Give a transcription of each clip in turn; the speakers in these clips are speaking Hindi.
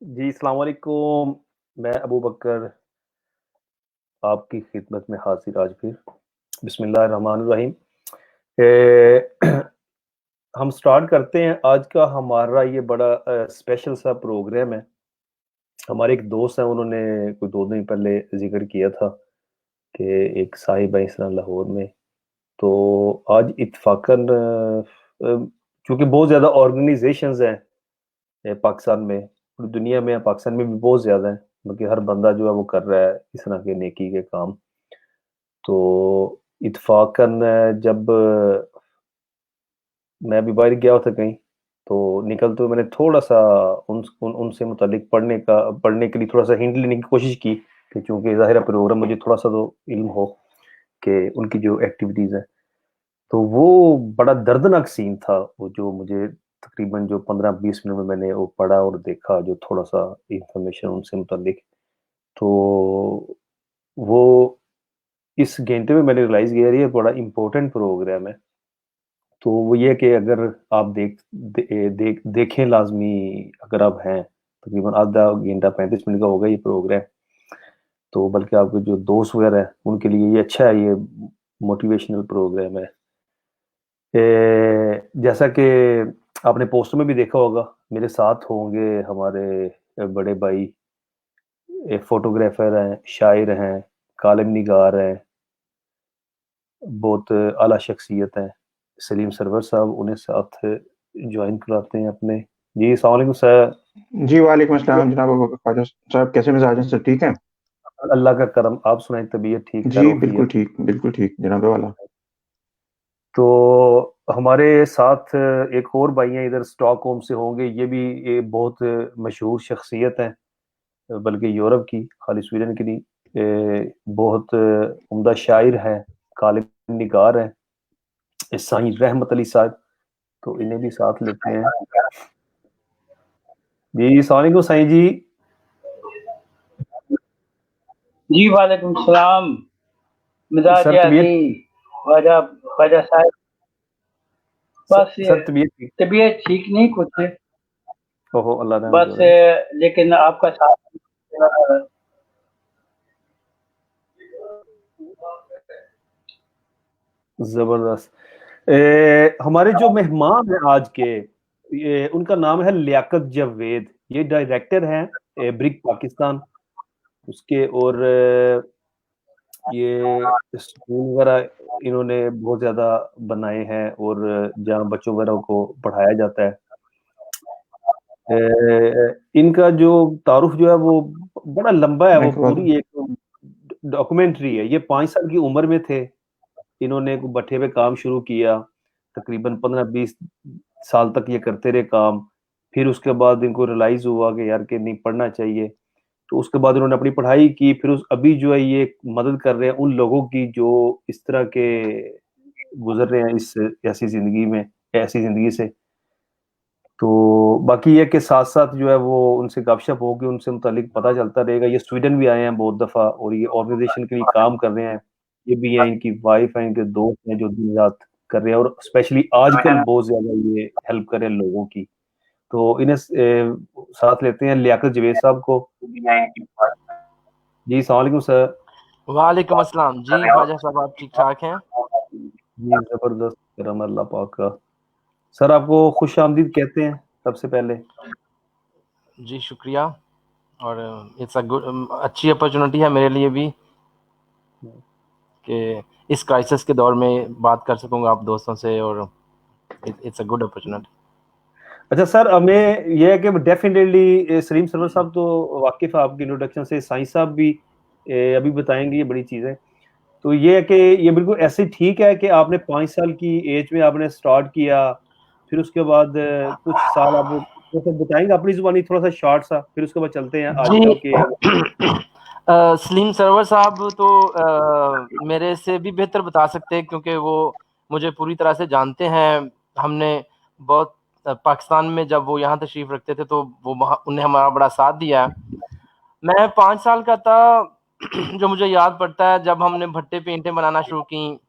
जी, अस्सलाम वालेकुम। मैं अबू बकर आपकी खिदमत में हाज़िर आज फिर। बिस्मिल्लाहिर्रहमानिर्रहीम। हम स्टार्ट करते हैं आज का हमारा ये बड़ा स्पेशल सा प्रोग्राम है। हमारे एक दोस्त हैं, उन्होंने कोई 2 दिन पहले ज़िक्र किया था कि एक साहिब है इस तरह लाहौर में। तो आज इत्तफ़ाक़न चूँकि बहुत ज़्यादा ऑर्गनाइज़ेशंस हैं पाकिस्तान में, पूरी दुनिया में, पाकिस्तान में भी बहुत ज़्यादा हैं, बल्कि हर बंदा जो है वो कर रहा है इस तरह के नेकी के काम। तो इत्तफ़ाक़न जब मैं अभी बाहर गया था कहीं, तो निकलते हुए मैंने थोड़ा-सा उनसे मुतल्लिक़ पढ़ने के लिए थोड़ा-सा हिंट लेने की कोशिश की कि चूँकि ज़ाहिर है प्रोग्राम मुझे थोड़ा-सा तो इल्म हो कि उनकी जो एक्टिविटीज़ हैं। तो वो बड़ा दर्दनाक सीन था, वो जो मुझे तकरीबन जो 15-20 मिनट में मैंने वो पढ़ा और देखा जो थोड़ा-सा इन्फॉर्मेशन उनसे मुतल्लिक़। तो वो इस घंटे में मैंने रियलाइज़ किया यार ये बड़ा इम्पोर्टेंट प्रोग्राम है। तो वो ये है कि अगर आप देखें लाज़मी अगर आप हैं, तकरीबन आधा घंटा 35 मिनट का होगा ये प्रोग्राम। तो बल्कि आपके जो दोस्त वगैरह हैं, उनके लिए ये अच्छा है, ये मोटिवेशनल प्रोग्राम है। जैसा कि आपने पोस्टर में भी देखा होगा, मेरे साथ होंगे हमारे बड़े भाई, फ़ोटोग्राफ़र हैं, शायर हैं, कालिम निगार हैं, बहुत आला शख्सियत हैं। सलीम सरवर साहब उन्हें साथ जॉइन कराते हैं अपने। जी, अस्सलाम वालेकुम सर। जी, वालेकुम अस्सलाम जनाब अबू बकर ख्वाजा साहब, कैसे मिज़ाज हैं? सब ठीक हैं? अल्लाह का करम, आप सुनाएँ तबीयत ठीक, जी, खैर-ओ-आफ़ियत? बिल्कुल ठीक जनाब वाला। तो हमारे साथ एक और भाई हैं इधर स्टॉकहोम से होंगे, ये भी बहुत मशहूर शख्सियत हैं, बल्कि यूरोप की, खाली स्वीडन की नहीं। बहुत उम्दा शायर हैं, कालिम निगार हैं, साईं रहमत अली साहब, तो इन्हें भी साथ लेते हैं। जी, अस्सलाम वालेकुम साईं जी। जी, वालेकुम सलाम। मिजाज सर तबीयत अली ख्वाजा ख्वाजा साहब, स बस ये सर तबीयत ठीक। तबीयत ठीक नहीं कुछ है, ओहो! अल्लाह रहम बस करे। लेकिन आपका साथ ज़बरदस्त। हमारे जो मेहमान हैं आज के, ये उनका नाम है लियाकत जावेद। ये डायरेक्टर हैं ब्रिक पाकिस्तान उसके, और ये स्कूल वगैरह इन्होंने बहुत ज़्यादा बनाए हैं और जहाँ बच्चों वगैरह को पढ़ाया जाता है। इनका जो तारुफ जो है वो बड़ा लंबा है, वो माइक वाला। पूरी एक डॉक्यूमेंट्री है। ये 5 साल की उम्र में थे, इन्होंने एक भट्ठे पे काम शुरू किया, तकरीबन 15-20 साल तक ये करते रहे काम। फिर उसके बाद इनको रियलाइज़ हुआ कि यार कि नहीं पढ़ना चाहिए, तो उसके बाद उन्होंने अपनी पढ़ाई की, फिर उस अभी जो है ये मदद कर रहे हैं उन लोगों की जो इस तरह के गुज़र रहे हैं इस ऐसी ज़िंदगी से। तो बाकी ये है कि साथ-साथ जो है वो उनसे गपशप होगी, उनसे मुतालिक पता चलता रहेगा। ये स्वीडन भी आए हैं बहुत दफ़ा और ये ऑर्गनाइज़ेशन के लिए काम कर रहे हैं। ये भी हैं, इनकी वाइफ़ हैं, इनके दोस्त हैं जो दिन-रात कर रहे हैं और स्पेशली आजकल बहुत ज़्यादा ये हेल्प कर रहे हैं लोगों की। तो इन्हें साथ लेते हैं लियाकत जावेद साहब को। जी, अस्सलाम वालेकुम सर। वालेकुम अस्सलाम। जी, ख्वाजा साहब आप ठीक-ठाक हैं? जी, ज़बरदस्त करम अल्लाह पाक का। सर आपको खुशामदीद कहते हैं सबसे पहले। जी, शुक्रिया और इट्स अच्छी अपॉर्च्युनिटी है मेरे लिए भी कि इस क्राइसिस के दौर में बात कर सकूँगा आप दोस्तों से और इट्स अ गुड अपॉर्च्युनिटी। अच्छा सर, हमें ये है कि डेफ़िनेटली सलीम सरवर साहब तो वाकिफ़ है आपकी इंट्रोडक्शन से, साईं साहब भी अभी बताएँगे ये बड़ी चीज़ें। तो ये है कि ये बिल्कुल ऐसे ठीक है कि आपने 5 साल की एज में आपने स्टार्ट किया, फिर उसके बाद कुछ साल आप थोड़ा-सा बताएँगे अपनी ज़ुबानी थोड़ा-सा शॉर्ट सा, फिर उसके बाद चलते हैं जी। आजकल के। सलीम सरवर साहब तो मेरे से भी बेहतर बता सकते हैं क्योंकि वो मुझे पूरी तरह से जानते हैं। हमने बहुत पाकिस्तान में जब वो यहाँ तशरीफ़ रखते थे तो वो वहाँ उन्हें हमारा बड़ा साथ दिया है। मैं 5 साल का था जो मुझे याद पड़ता है जब हमने भट्टे पे ईंटें बनाना शुरू की,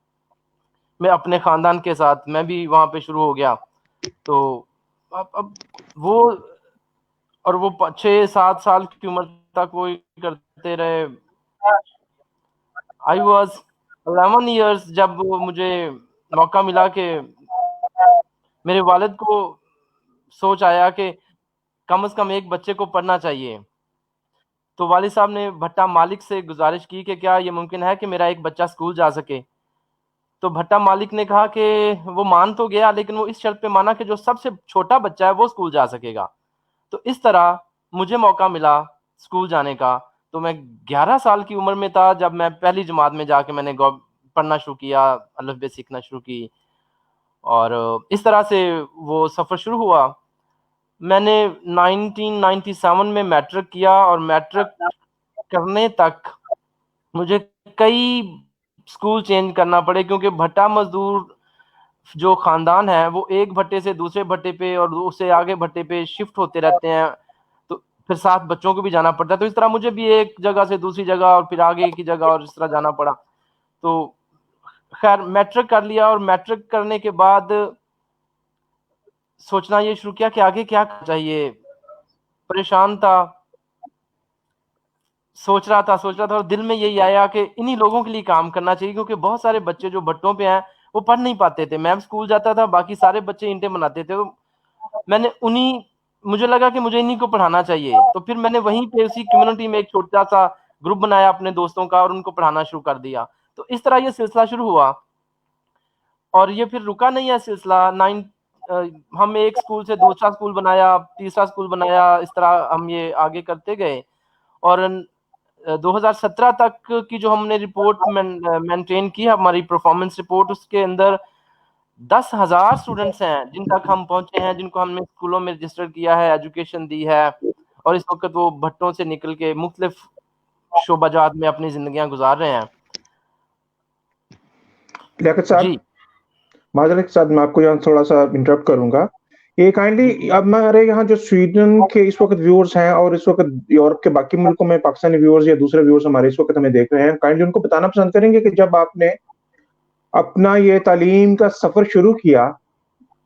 मैं अपने ख़ानदान के साथ मैं भी वहाँ पे शुरू हो गया। तो अब वो और वो 6-7 साल की उम्र तक वो करते रहे। आई वॉज 11 ईयर्स जब मुझे मौका मिला कि मेरे वालिद को सोच आया कि कम से कम एक बच्चे को पढ़ना चाहिए। तो वालिद साहब ने भट्टा मालिक से गुजारिश की कि क्या ये मुमकिन है कि मेरा एक बच्चा स्कूल जा सके। तो भट्टा मालिक ने कहा कि वो मान तो गया, लेकिन वो इस शर्त पे माना कि जो सबसे छोटा बच्चा है वो स्कूल जा सकेगा। तो इस तरह मुझे मौका मिला स्कूल जाने का। तो मैं 11 साल की उम्र में था जब मैं पहली जमात में जाके मैंने पढ़ना शुरू किया, अल्फ बे सीखना शुरू की, और इस तरह से वो सफ़र शुरू हुआ। मैंने 1997 में मैट्रिक किया, और मैट्रिक करने तक मुझे कई स्कूल चेंज करना पड़े, क्योंकि भट्टा मजदूर जो खानदान है वो एक भट्टे से दूसरे भट्टे पे और उससे आगे भट्टे पे शिफ्ट होते रहते हैं। तो फिर साथ बच्चों को भी जाना पड़ता है। तो इस तरह मुझे भी एक जगह से दूसरी जगह और फिर आगे की जगह और इस तरह जाना पड़ा। तो खैर मैट्रिक कर लिया, और मैट्रिक करने के बाद सोचना ये शुरू किया कि आगे क्या करना चाहिए। परेशान था, सोच रहा था और दिल में यही आया कि इन्हीं लोगों के लिए काम करना चाहिए, क्योंकि बहुत सारे बच्चे जो भट्टों पे हैं वो पढ़ नहीं पाते थे। मैं स्कूल जाता था, बाकी सारे बच्चे इंटे बनाते थे। तो मुझे लगा कि मुझे इन्हीं को पढ़ाना चाहिए। तो फिर मैंने वहीं पे उसी कम्युनिटी में एक छोटा सा ग्रुप बनाया अपने दोस्तों का, और उनको पढ़ाना शुरू कर दिया। तो इस तरह ये सिलसिला शुरू हुआ, और ये फिर रुका नहीं है सिलसिला। हम एक स्कूल से दूसरा स्कूल बनाया, तीसरा स्कूल बनाया, इस तरह हम ये आगे करते गए। और 2017 तक की जो हमने रिपोर्ट मेंटेन की, हमारी परफॉर्मेंस रिपोर्ट, उसके अंदर 10,000 स्टूडेंट्स हैं जिन तक हम पहुंचे हैं, जिनको हमने स्कूलों में रजिस्टर किया है, एजुकेशन दी है, और इस वक्त वो भट्टों से निकल के मुख्तलिफ शोबाजात में अपनी जिंदगियां गुजार रहे हैं। लियाकत साहब, जी माजरत के साथ मैं आपको यहाँ थोड़ा सा इंटरप्ट करूंगा। ये काइंडली अब हमारे यहाँ जो स्वीडन के इस वक्त व्यूअर्स हैं और इस वक्त यूरोप के बाकी मुल्कों में पाकिस्तानी व्यूअर्स या दूसरे व्यूअर्स हमारे इस वक्त हमें देख रहे हैं, काइंडली उनको बताना पसंद करेंगे कि जब आपने अपना ये तालीम का सफर शुरू किया,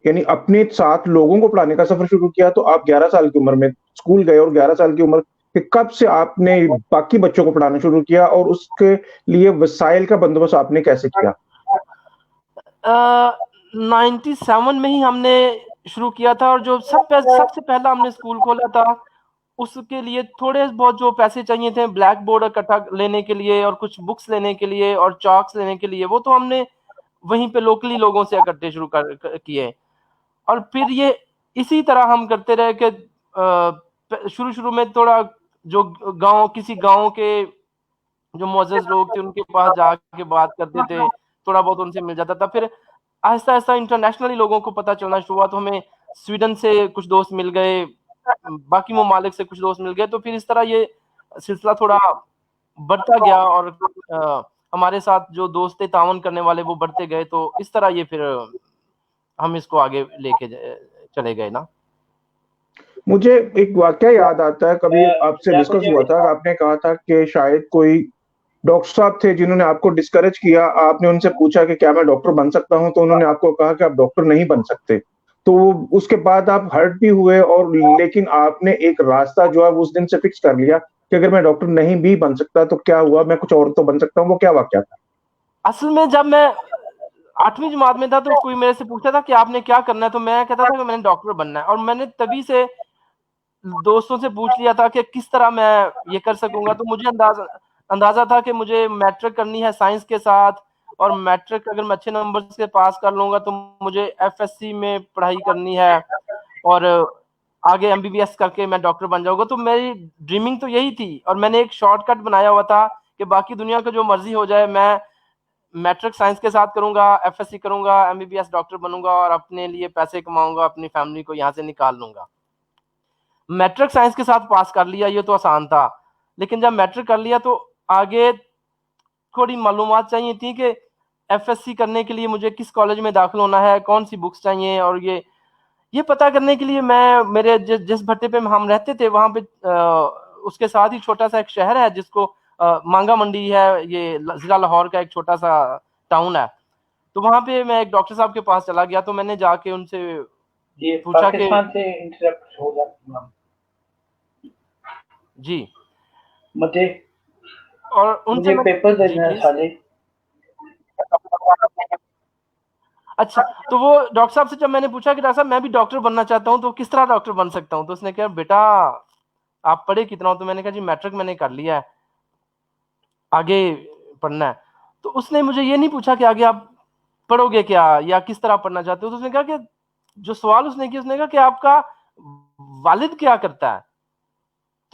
यानी अपने साथ लोगों को पढ़ाने का सफर शुरू किया, तो आप 11 साल की उम्र में स्कूल गए, और 11 साल की उम्र के कब से आपने बाकी बच्चों को पढ़ाना शुरू किया, और उसके लिए वसाइल का बंदोबस्त आपने कैसे किया? 97 में ही हमने शुरू किया था, और जो सबसे पहला हमने स्कूल खोला था, उसके लिए थोड़े बहुत जो पैसे चाहिए थे ब्लैक बोर्ड इकट्ठा लेने के लिए और कुछ बुक्स लेने के लिए और चॉक्स लेने के लिए, वो तो हमने वहीं पे लोकली लोगों से इकट्ठे शुरू किए। और फिर ये इसी तरह हम करते रहे कि शुरू में थोड़ा जो किसी गांव के जो मुअज़्ज़ज़ लोग थे उनके पास जाके बात करते थे, थोड़ा बहुत उनसे मिल जाता था। फिर आहिस्ता आहिस्ता इंटरनेशनली लोगों को पता चलना शुरू हुआ, तो हमें स्वीडन से कुछ दोस्त मिल गए, बाकी ममालिक से कुछ दोस्त मिल गए। तो फिर इस तरह ये सिलसिला थोड़ा बढ़ता गया, और हमारे साथ जो दोस्त थे तावन करने वाले वो बढ़ते गए। तो इस तरह ये फिर हम इसको आगे लेके चले गए ना। मुझे एक वाकया याद आता है, कभी आपसे डिस्कस हुआ था, आपने कहा था कि शायद कोई डॉक्टर साहब थे जिन्होंने आपको डिस्करेज किया। आपने उनसे पूछा कि क्या मैं डॉक्टर बन सकता हूं, तो उन्होंने आपको कहा कि आप डॉक्टर नहीं बन सकते। तो उसके बाद आप हर्ट भी हुए, और लेकिन आपने एक रास्ता जो है उस दिन से फिक्स कर लिया कि अगर मैं डॉक्टर नहीं भी बन सकता तो क्या हुआ, मैं कुछ और तो बन सकता हूँ। वो क्या वाकया था? असल में जब मैं 8वीं जमात में था, तो कोई मेरे से पूछता था कि आपने क्या करना है, तो मैं कहता था कि मैंने डॉक्टर बनना है। और मैंने तभी से दोस्तों से पूछ लिया था कि किस तरह मैं ये कर सकूंगा। तो मुझे अंदाजा था कि मुझे मैट्रिक करनी है साइंस के साथ, और मैट्रिक अगर मैं अच्छे नंबर से पास कर लूंगा तो मुझे एफएससी में पढ़ाई करनी है, और आगे एमबीबीएस करके मैं डॉक्टर बन जाऊंगा। तो मेरी ड्रीमिंग तो यही थी, और मैंने एक शॉर्टकट बनाया हुआ था कि बाकी दुनिया का जो मर्जी हो जाए, मैं मैट्रिक साइंस के साथ करूंगा, एफएससी करूंगा, एमबीबीएस डॉक्टर बनूंगा, और अपने लिए पैसे कमाऊंगा, अपनी फैमिली को यहाँ से निकाल लूंगा। मैट्रिक साइंस के साथ पास कर लिया, ये तो आसान था। लेकिन जब मैट्रिक कर लिया तो आगे थोड़ी मालूमात चाहिए थी कि एफएससी करने के लिए मुझे किस कॉलेज में दाखिल होना है, कौन सी बुक्स चाहिए। और ये पता करने के लिए मैं मेरे जिस भट्टे पे हम रहते थे वहां पे उसके साथ ही छोटा सा एक शहर है जिसको मांगा मंडी है, ये जिला लाहौर का एक छोटा सा टाउन है। तो वहां पे मैं एक डॉक्टर साहब के पास चला गया। तो मैंने जाके उनसे ये पूछा कि पाकिस्तान से इंटरप्ट होगा। जी। मुझे और उनसे मैं पेपर जी देना है प्लीज। साले। अच्छा, तो वो डॉक्टर साहब से जब मैंने पूछा कि डॉक्टर साहब मैं भी डॉक्टर बनना चाहता हूँ, तो किस तरह डॉक्टर बन सकता हूँ? तो उसने कहा बेटा आप पढ़े कितना हो? तो मैंने कहा जी मैट्रिक मैंने कर लिया है, आगे पढ़ना है। तो उसने मुझे ये नहीं पूछा कि आगे आप पढ़ोगे क्या या किस तरह पढ़ना चाहते हो। तो उसने कहा कि जो सवाल उसने किया, उसने कहा कि आपका वालिद क्या करता है?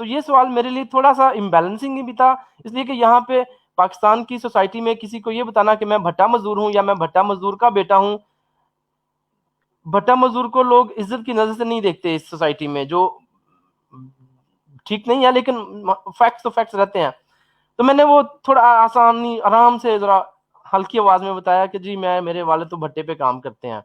तो ये सवाल मेरे लिए थोड़ा-सा इम्बैलेंसिंग भी था, इसलिए कि यहाँ पे पाकिस्तान की सोसाइटी में किसी को ये बताना कि मैं भट्टा मज़दूर हूँ या मैं भट्टा मज़दूर का बेटा हूँ, भट्टा मज़दूर को लोग इज़्ज़त की नज़र से नहीं देखते इस सोसाइटी में, जो ठीक नहीं है, लेकिन फैक्ट्स तो फैक्ट्स रहते हैं। तो मैंने वो थोड़ा आसानी आराम से ज़रा हल्की आवाज़ में बताया कि जी मैं मेरे वालिद तो भट्टे पे काम करते हैं।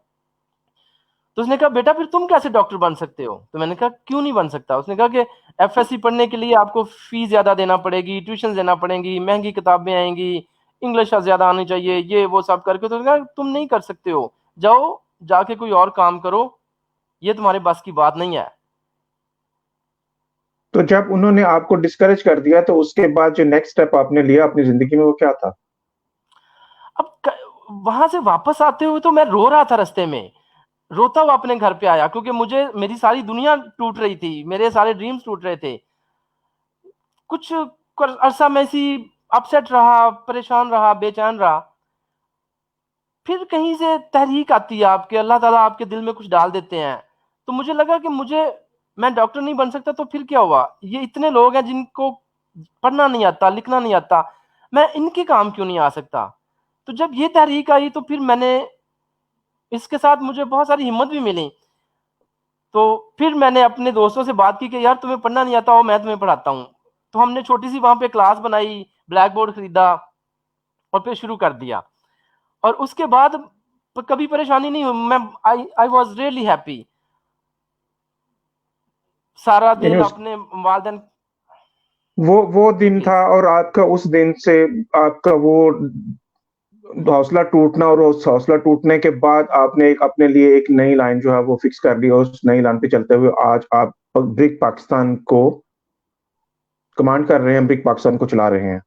तो उसने कहा बेटा फिर तुम कैसे डॉक्टर बन सकते हो? तो मैंने कहा क्यों नहीं बन सकता? उसने कहा कि एफएससी पढ़ने के लिए आपको फीस ज़्यादा देना पड़ेगी, ट्यूशन देना पड़ेगी, महँगी किताबें आएँगी, इंग्लिश ज़्यादा आनी चाहिए, ये वो सब करके। तो उसने कहा तुम नहीं कर सकते हो, जाओ जाके कोई और काम करो, ये तुम्हारे बस की बात नहीं है। तो जब उन्होंने आपको डिस्करेज कर दिया तो उसके बाद जो नेक्स्ट स्टेप आपने लिया अपनी ज़िंदगी में वो क्या था? अब वहां से वापस आते हुए तो मैं रो रहा था रास्ते में, रोता हुआ अपने घर पे आया, क्योंकि मुझे मेरी सारी दुनिया टूट रही थी, मेरे सारे ड्रीम्स टूट रहे थे। कुछ अरसा मैं ऐसी अपसेट रहा, परेशान रहा, बेचैन रहा। फिर कहीं से तहरीक आती है आपके, अल्लाह ताला आपके दिल में कुछ डाल देते हैं। तो मुझे लगा कि मैं डॉक्टर नहीं बन सकता, तो फिर क्या हुआ? ये इतने लोग हैं जिनको पढ़ना नहीं आता, लिखना नहीं आता, मैं इनके काम क्यों नहीं आ सकता? तो जब ये तहरीक आई तो फिर मैंने इसके साथ मुझे बहुत सारी हिम्मत भी मिली। तो फिर मैंने अपने दोस्तों से बात की कि यार तुम्हें पढ़ना नहीं आता हो, मैं तुम्हें पढ़ाता हूँ। तो हमने छोटी सी वहां पे क्लास बनाई, ब्लैक बोर्ड खरीदा और फिर शुरू कर दिया। और उसके बाद कभी परेशानी नहीं हुई। मैं आई वाज रियली हैप्पी। सारा यानी दिन उस अपने वालिदैन वो जी दिन था प्लीज। और आपका उस दिन से आपका वो हौसला टूटना और उस हौसला टूटने के बाद आपने एक अपने लिए एक नई लाइन जो है वो फिक्स कर ली और उस नई लाइन पे चलते हुए आज आप ब्रिक पाकिस्तान को कमांड कर रहे हैं, ब्रिक पाकिस्तान को चला रहे हैं।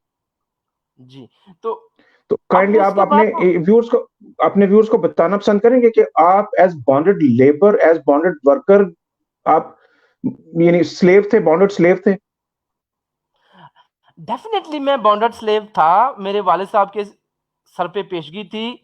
जी, तो तो अब काइंडली आप उसके बाद तो अपने व्यूअर्स को बताना पसंद करेंगे कि आप as bonded labour, as bonded worker, आप यानी स्लेव थे, बॉन्डेड स्लेव थे? डेफिनेटली मैं बॉन्डेड स्लेव था। मेरे वालिद साहब के सर पे पेशगी थी।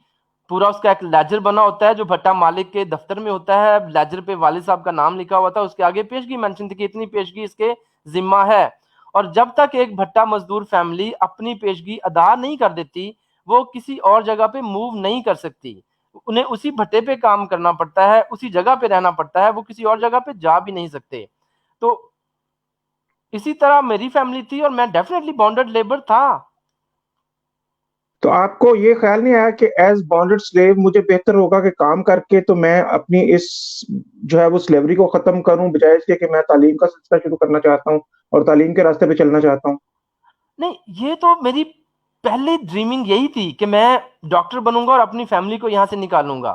पूरा उसका एक लेजर बना होता है जो भट्टा मालिक के दफ्तर में होता है। लेजर पे वालिद साहब का नाम लिखा हुआ था, उसके आगे पेशगी मेंशन थी कि इतनी पेशगी इसके जिम्मा है। और जब तक एक भट्टा मजदूर फैमिली अपनी पेशगी अदा नहीं कर देती, वो किसी और जगह पे मूव नहीं कर सकती। उन्हें उसी भट्टे पे काम करना पड़ता है, उसी जगह पे रहना पड़ता है, वो किसी और जगह पे जा भी नहीं सकते। तो इसी तरह मेरी फैमिली थी और मैं डेफिनेटली बॉन्डेड लेबर था। तो आपको ये ख्याल नहीं आया कि एज बॉन्डेड स्लेव मुझे बेहतर होगा कि काम करके तो मैं अपनी इस जो है वो स्लेवरी को खत्म करूं, बजाय इसके कि मैं तालीम का सिलसिला शुरू करना चाहता हूं और तालीम के रास्ते पे चलना चाहता हूं? नहीं, ये तो मेरी पहली ड्रीमिंग यही थी कि मैं डॉक्टर बनूंगा और अपनी फैमिली को यहाँ से निकालूंगा।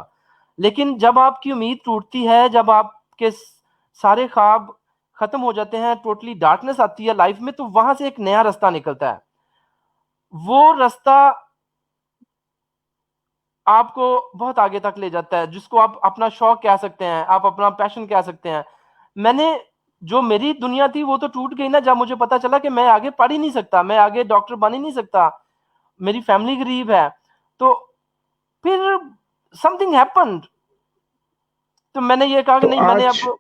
लेकिन जब आपकी उम्मीद टूटती है, जब आपके सारे ख्वाब खत्म हो जाते हैं, टोटली डार्कनेस आती है लाइफ में, तो वहां से एक नया रास्ता निकलता है। वो रास्ता आपको बहुत आगे तक ले जाता है, जिसको आप अपना शौक कह सकते हैं, आप अपना पैशन कह सकते हैं। मैंने जो मेरी दुनिया थी वो तो टूट गई ना, जब मुझे पता चला कि मैं आगे पढ़ ही नहीं सकता, मैं आगे डॉक्टर बन ही नहीं सकता, मेरी फैमिली गरीब है। तो फिर समथिंग हैपेंड। तो मैंने ये कहा कि तो नहीं, मैंने आज अब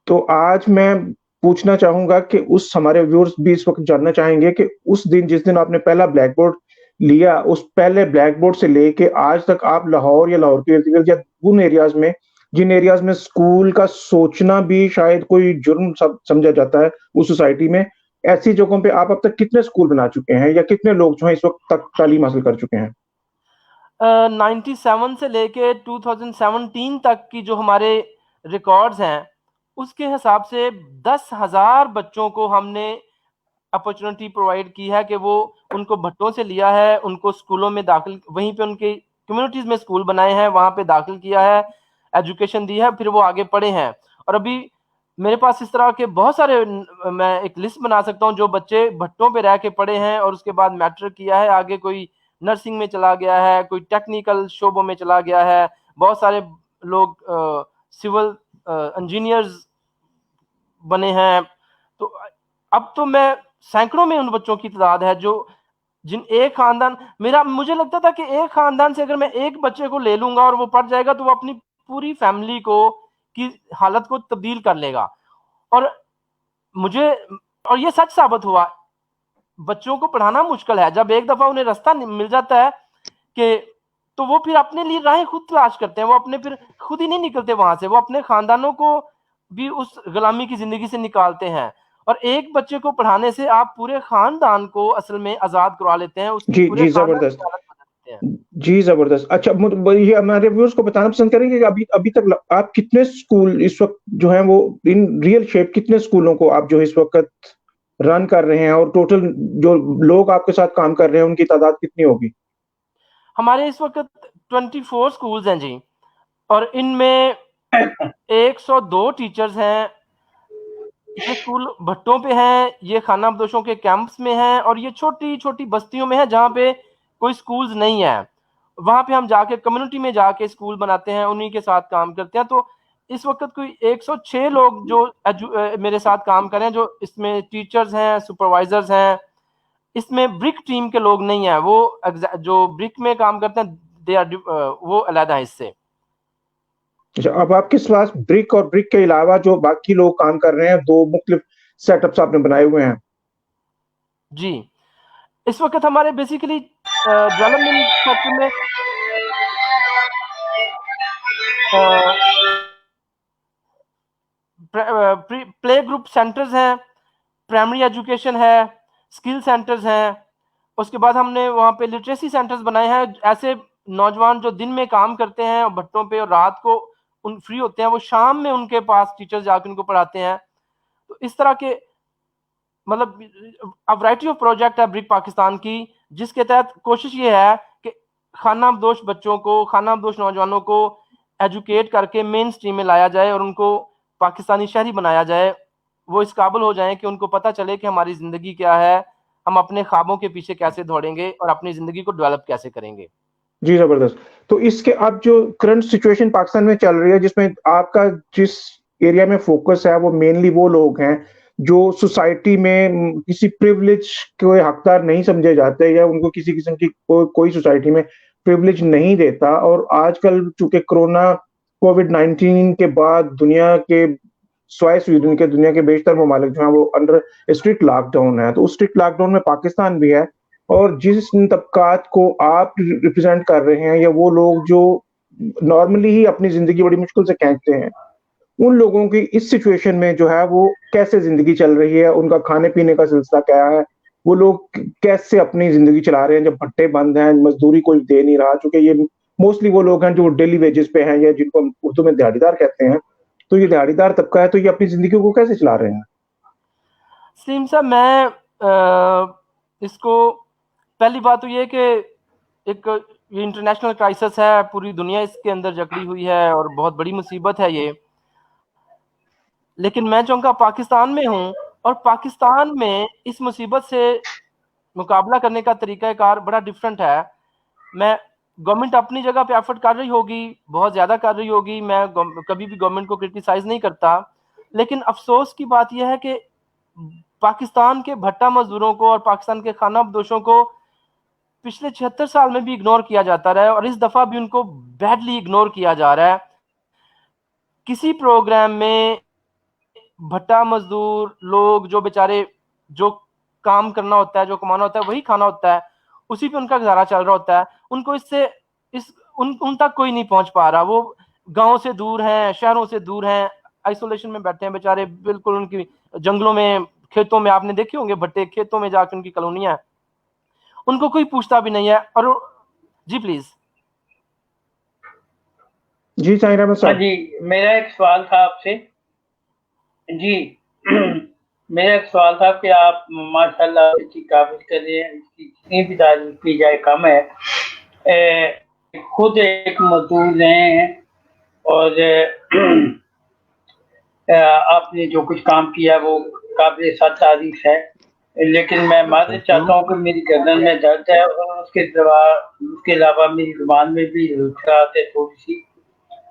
तो आज मैं पूछना चाहूंगा कि उस हमारे व्यूअर्स भी इस वक्त जानना चाहेंगे कि उस दिन जिस दिन आपने पहला ब्लैक बोर्ड लिया, उस पहले ब्लैक बोर्ड से लेके आज तक आप लाहौर या लाहौर के इर्द गिर्द या उन एरियाज में जिन एरियाज में स्कूल का सोचना भी शायद कोई जुर्म समझा जाता है उस सोसाइटी में, ऐसी जगहों पे आप अब तक कितने स्कूल बना चुके हैं या कितने लोग जो है इस वक्त तक तालीम हासिल कर चुके हैं? 97 से लेके 2017 तक की जो हमारे रिकॉर्ड्स हैं, उसके हिसाब से 10,000 बच्चों को हमने अपॉर्चुनिटी प्रोवाइड की है कि वो उनको भट्टों से लिया है, उनको स्कूलों में दाखिल, वहीं पे उनके कम्युनिटीज में स्कूल बनाए हैं, वहां पे दाखिल किया है, एजुकेशन दी है, फिर वो आगे पढ़े हैं। और अभी मेरे पास इस तरह के बहुत सारे मैं एक लिस्ट बना सकता हूँ जो बच्चे भट्टों पे रह के पढ़े हैं और उसके बाद मैट्रिक किया है, आगे कोई नर्सिंग में चला गया है, कोई टेक्निकल शोबों में चला गया है, बहुत सारे लोग सिविल इंजीनियर्स बने हैं। तो अब तो मैं सैकड़ों में उन बच्चों की तादाद है जो जिन एक खानदान मुझे लगता था कि एक खानदान से अगर मैं एक बच्चे को ले लूंगा और वो पढ़ जाएगा तो वो अपनी पूरी फैमिली को की हालत को तब्दील कर लेगा। और मुझे और ये सच साबित हुआ। बच्चों को पढ़ाना मुश्किल है, जब एक दफा उन्हें रास्ता मिल जाता है कि तो वो फिर अपने लिए राहें खुद तलाश करते हैं, वो अपने फिर खुद ही नहीं निकलते वहां से, वो अपने खानदानों को भी उस गुलामी की जिंदगी से निकालते हैं। और एक बच्चे को पढ़ाने से आप पूरे खानदान को असल में आजाद करवा लेते हैं, उसकी जी पूरे जी, खानदान की जबरदस्त। हालत बदल देते हैं। जी जबरदस्त। अच्छा, ये हमारे व्यूअर्स को बताना पसंद करेंगे कि अभी अभी तक आप कितने स्कूल इस वक्त जो है वो इन रियल शेप कितने स्कूलों को आप जो इस वक्त रन कर रहे हैं, और टोटल जो लोग आपके साथ काम कर रहे हैं उनकी तादाद कितनी होगी? हमारे इस वक्त 24 स्कूल्स हैं जी, और इनमें 102 टीचर्स हैं। ये स्कूल भट्टों पे हैं, ये खाना बदोशों के कैंप्स में हैं, और ये छोटी छोटी बस्तियों में है जहाँ पे कोई स्कूल्स नहीं है। वहां पे हम जाके कम्युनिटी में जाके स्कूल बनाते हैं, उन्हीं के साथ काम करते हैं। तो इस वक्त कोई 106 लोग जो मेरे साथ काम कर रहे हैं, जो इसमें टीचर्स हैं, सुपरवाइजर्स हैं। इसमें ब्रिक टीम के लोग नहीं है, वो जो ब्रिक में काम करते हैं दे आर वो अलग है इससे। अच्छा, अब आपके पास ब्रिक और ब्रिक के अलावा जो बाकी लोग काम कर रहे हैं, दो मुख्तलिफ सेटअप्स आपने बनाए हुए हैं। जी, इस वक्त हमारे बेसिकली डेवलपमेंट सेक्टर में प्ले ग्रुप सेंटर्स हैं, प्राइमरी एजुकेशन है, स्किल सेंटर्स हैं। उसके बाद हमने वहाँ पे लिटरेसी सेंटर्स बनाए हैं। ऐसे नौजवान जो दिन में काम करते हैं भट्टों पे और रात को उन फ्री होते हैं, वो शाम में उनके पास टीचर्स जाकर उनको पढ़ाते हैं। तो इस तरह के मतलब वैरायटी ऑफ प्रोजेक्ट है ब्रिक पाकिस्तान की, जिसके तहत कोशिश ये है कि खानाबदोश बच्चों को, खानाबदोश नौजवानों को एजुकेट करके मेन स्ट्रीम में लाया जाए और उनको पाकिस्तानी शहरी बनाया जाए। वो इस काबिल हो जाएं कि उनको पता चले कि हमारी ज़िंदगी क्या है, हम अपने ख्वाबों के पीछे कैसे दौड़ेंगे और अपनी ज़िंदगी को डेवलप कैसे करेंगे। जी जबरदस्त। तो इसके अब जो करंट सिचुएशन पाकिस्तान में चल रही है, जिसमें आपका जिस एरिया में फोकस है, वो मेनली वो लोग हैं जो सोसाइटी में किसी प्रिविलेज के हकदार नहीं समझे जाते, या उनको किसी किस्म की कोई सोसाइटी में प्रिविलेज नहीं देता। और आजकल चूंकि कोरोना कोविड-19 के बाद दुनिया के स्वाय स्वीडन के दुनिया के बेशतर ममालिक जो हैं वो अंडर स्ट्रिक्ट लॉकडाउन है, तो उस स्ट्रिक्ट लॉकडाउन में पाकिस्तान भी है। और जिस तबकात को आप रिप्रेजेंट कर रहे हैं, या वो लोग जो नॉर्मली ही अपनी जिंदगी बड़ी मुश्किल से खींचते हैं, उन लोगों की इस सिचुएशन में जो है वो कैसे जिंदगी चल रही है, उनका खाने पीने का सिलसिला क्या है, वो लोग कैसे अपनी जिंदगी चला रहे हैं जब भट्टे बंद हैं, मजदूरी कोई दे नहीं रहा। चूंकि ये मोस्टली वो लोग हैं जो डेली वेजेस पे हैं, या जिनको हम उर्दू में दिहाड़ीदार कहते हैं। तो ये दिहाड़ीदार तबका है, तो ये अपनी जिंदगी को कैसे चला रहे हैं? सलीम साहब, मैं इसको पहली बात तो ये कि एक ये इंटरनेशनल क्राइसिस है, पूरी दुनिया इसके अंदर जकड़ी हुई है और बहुत बड़ी मुसीबत है ये। लेकिन मैं चाहूँगा पाकिस्तान में हूँ, और पाकिस्तान में इस मुसीबत से मुकाबला करने का तरीक़ाकार बड़ा डिफरेंट है। मैं गवर्नमेंट अपनी जगह पे एफर्ट कर रही होगी, बहुत ज़्यादा कर रही होगी, मैं कभी भी गवर्नमेंट को क्रिटिसाइज़ नहीं करता। लेकिन अफ़सोस की बात यह है कि पाकिस्तान के भट्टा मज़दूरों को और पाकिस्तान के खानाबदोशों को पिछले 76 साल में भी इग्नोर किया जाता रहा है, और इस दफ़ा भी उनको बैडली इग्नोर किया जा रहा है। किसी प्रोग्राम में भट्टा मजदूर लोग जो बेचारे जो काम करना होता है, जो कमाना होता है, वही खाना होता है, उसी पे उनका गुजारा चल रहा होता है। उनको इससे उन तक कोई नहीं पहुंच पा रहा। वो गाँव से दूर हैं, शहरों से दूर हैं, आइसोलेशन में बैठे हैं बेचारे, बिल्कुल उनकी जंगलों में, खेतों में, आपने देखे होंगे भट्टे, खेतों में जाकर उनकी कॉलोनियां, उनको कोई पूछता भी नहीं है। और जी प्लीज। जी साहिर अहमद हाँ साहब। जी, मेरा एक सवाल था आपसे जी। मेरा एक सवाल था कि आप माशाल्लाह अच्छी काबिल कर रहे हैं, इसकी जितनी भी तारीफ की जाए कम है। खुद एक मजदूर हैं और आपने जो कुछ काम किया वो काबिल सर तारीफ है, लेकिन मैं माजरत चाहता हूँ कि मेरी गर्दन में दर्द है और उसके अलावा मेरी जुबान में भी रुकावट है थोड़ी सी।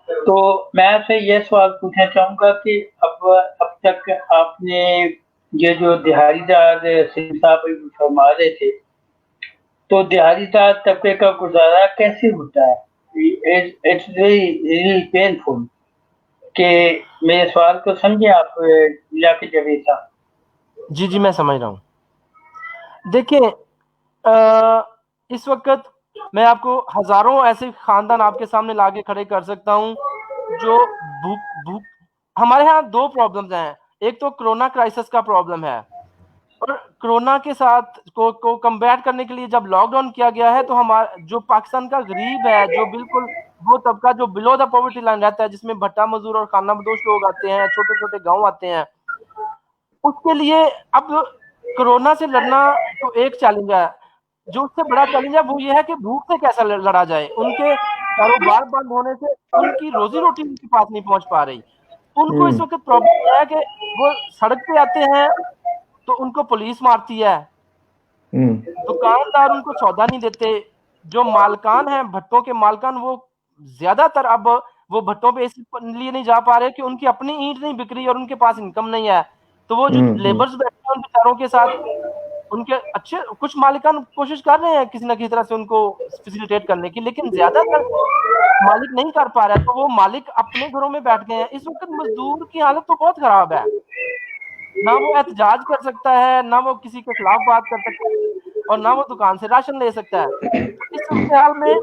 तो मैं आपसे ये सवाल पूछना चाहूँगा कि अब तक आपने ये जो दिहाड़ीदार सिंह साहब फरमा रहे थे, तो दिहाड़ीदार तबके का गुजारा कैसे होता है? It's really painful. कि मेरे सवाल को समझे आप जाके जावेद साहब? जी मैं समझ रहा हूँ। देखिए इस वक्त मैं आपको हजारों ऐसे खानदान आपके सामने लाके खड़े कर सकता हूँ जो भूख हमारे यहाँ दो प्रॉब्लम्स हैं। एक तो कोरोना क्राइसिस का प्रॉब्लम है, और कोरोना के साथ को कम्बैट करने के लिए जब लॉकडाउन किया गया है तो हमारा जो पाकिस्तान का गरीब है, जो बिल्कुल वो तबका जो बिलो द पॉवर्टी लाइन रहता है, जिसमें भट्टा मजदूर और खानाबदोश लोग आते हैं, छोटे छोटे गांव आते हैं, उसके लिए अब कोरोना से लड़ना तो एक चैलेंज है। जो उससे बड़ा चैलेंज है वो ये है कि भूख से कैसा लड़ा जाए। उनके कारोबार बंद होने से उनकी रोजी रोटी उनके पास नहीं पहुंच पा रही। उनको इस वक्त प्रॉब्लम है कि वो सड़क पे आते हैं तो उनको पुलिस मारती है, दुकानदार उनको सौदा नहीं देते, जो मालकान हैं भट्टों के मालकान वो ज्यादातर अब वो भट्टों पे इसलिए नहीं जा पा रहे कि उनकी अपनी ईंट नहीं बिक रही और उनके पास इनकम नहीं है। तो वो जो लेबर्स बैठे हैं उन बेचारों के साथ उनके अच्छे कुछ मालिकान कोशिश कर रहे हैं किसी न किसी तरह से उनको फैसिलिटेट करने की, लेकिन ज्यादातर मालिक नहीं कर पा रहा है। तो वो मालिक अपने घरों में बैठ गए हैं। इस वक्त मजदूर की हालत तो बहुत खराब है, ना वो एहतजाज कर सकता है, ना वो किसी के खिलाफ बात कर सकता है, और ना वो दुकान से राशन ले सकता है। तो इस हाल में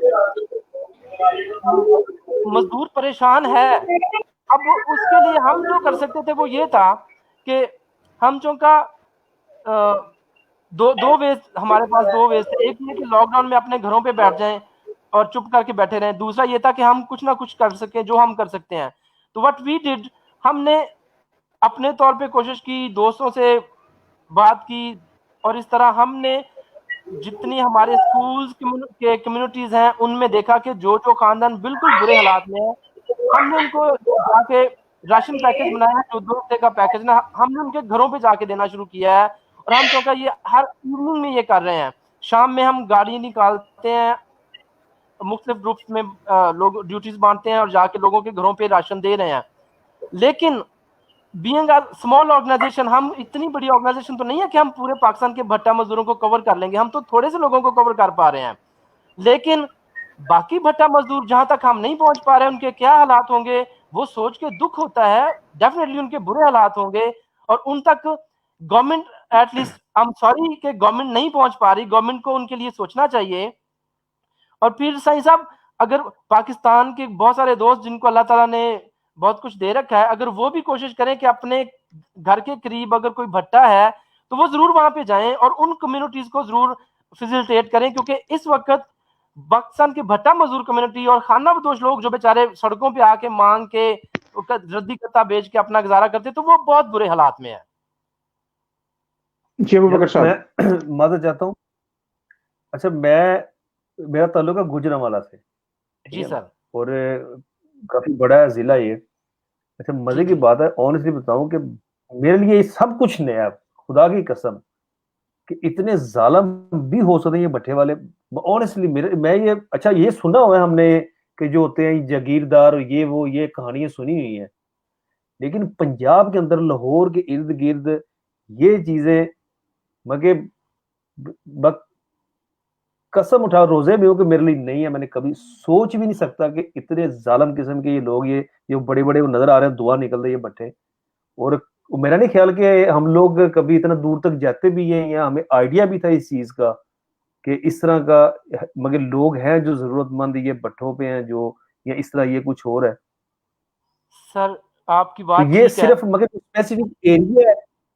मजदूर परेशान है। अब उसके लिए हम जो कर सकते थे वो ये था कि हम चूंकि दो वेज हमारे पास दो वेज थे। एक ये कि लॉकडाउन में अपने घरों पे बैठ जाएं और चुप करके बैठे रहें। दूसरा ये था कि हम कुछ ना कुछ कर सके जो हम कर सकते हैं। तो व्हाट वी डिड, हमने अपने तौर पे कोशिश की, दोस्तों से बात की, और इस तरह हमने जितनी हमारे स्कूल्स के कम्युनिटीज हैं उनमें देखा कि जो जो खानदान बिल्कुल बुरे हालात में है, हमने उनको जाके राशन पैकेज बनाया, जो 2 हफ्ते का पैकेज ना, हमने उनके घरों पे जाके देना शुरू किया है। और हम चौका ये हर इवनिंग में ये कर रहे हैं। शाम में हम गाड़ी निकालते हैं, मुख्तलिफ ग्रुप्स में लोग ड्यूटीज बांटते हैं और जाके लोगों के घरों पे राशन दे रहे हैं। लेकिन बीइंग अ स्मॉल ऑर्गेनाइजेशन, हम इतनी बड़ी ऑर्गेनाइजेशन तो नहीं है कि हम पूरे पाकिस्तान के भट्टा मजदूरों को कवर कर लेंगे। हम तो थोड़े से लोगों को कवर कर पा रहे हैं, लेकिन बाकी भट्टा मजदूर जहां तक हम नहीं पहुंच पा रहे हैं उनके क्या हालात होंगे वो सोच के दुख होता है। डेफिनेटली उनके बुरे हालात होंगे, और उन तक government at least, I am sorry कि गवर्नमेंट नहीं पहुंच पा रही। गवर्नमेंट को उनके लिए सोचना चाहिए। और फिर सही साहब, अगर पाकिस्तान के बहुत सारे दोस्त जिनको अल्लाह ताला ने बहुत कुछ दे रखा है, अगर वो भी कोशिश करें कि अपने घर के करीब अगर कोई भट्टा है तो वो जरूर वहां पे जाएं और उन कम्युनिटीज को जरूर फैसिलिटेट करें, क्योंकि इस वक्त पाकिस्तान के भट्टा मजदूर कम्युनिटी और खानाबदोश लोग जो बेचारे सड़कों पे आके मांग के रद्दी कत्ता बेच के अपना गुजारा करते, तो वो बहुत बुरे हालात में है। जी अबू बकर साहब, मैं माजरत चाहता हूँ। अच्छा, मेरा ताल्लुक है गुजरांवाला से। जी सर। और काफी बड़ा जिला ये। अच्छा, मजे की बात है, ऑनेस्टली बताऊं कि मेरे लिए ये सब कुछ नया है, खुदा की कसम, कि इतने जालिम भी हो सकते हैं ये भट्टे वाले। ऑनेस्टली मैं ये अच्छा ये सुना हुआ है हमने कि जो होते हैं जागीरदार, ये कहानियां सुनी हुई हैं, लेकिन पंजाब के अंदर लाहौर के इर्द गिर्द ये चीजें मगे कसम उठा रोजे में हो कि मेरे लिए नहीं है। मैंने कभी सोच भी नहीं सकता कि इतने जालिम किस्म के ये लोग, ये बड़े बड़े नजर आ रहे हैं, दुआ निकल रही है भट्टे। और मेरा नहीं ख्याल कि हम लोग कभी इतना दूर तक जाते भी हैं, या हमें आइडिया भी था इस चीज का कि इस तरह का मगर लोग हैं जो जरूरतमंद ये भट्टों पे हैं, जो या इस तरह ये कुछ और है। सर आपकी बात तो ये सिर्फ मगर स्पेसिफिक एरिया है,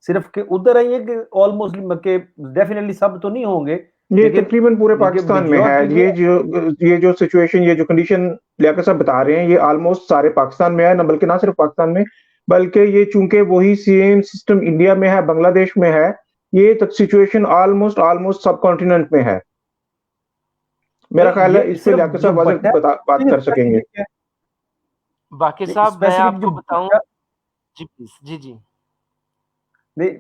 सिर्फ के उधर है ये कि ऑलमोस्ट मगर डेफिनेटली सब तो नहीं होंगे, ये तकरीबन पूरे पाकिस्तान में है। ये जो सिचुएशन, ये जो कंडीशन लियाकत साहब बता रहे हैं, ये ऑलमोस्ट सारे पाकिस्तान में है, न बल्कि ना सिर्फ पाकिस्तान में, बल्कि ये चूंकि वही सेम सिस्टम इंडिया में है, बांग्लादेश में है, ये तक सिचुएशन ऑलमोस्ट सब कॉन्टिनेंट में है। मेरा ख्याल है इस पे लियाकत साहब बात कर सकेंगे। बाकी साहब मैं आपको बताऊं, जी प्लीज। जी जी नहीं,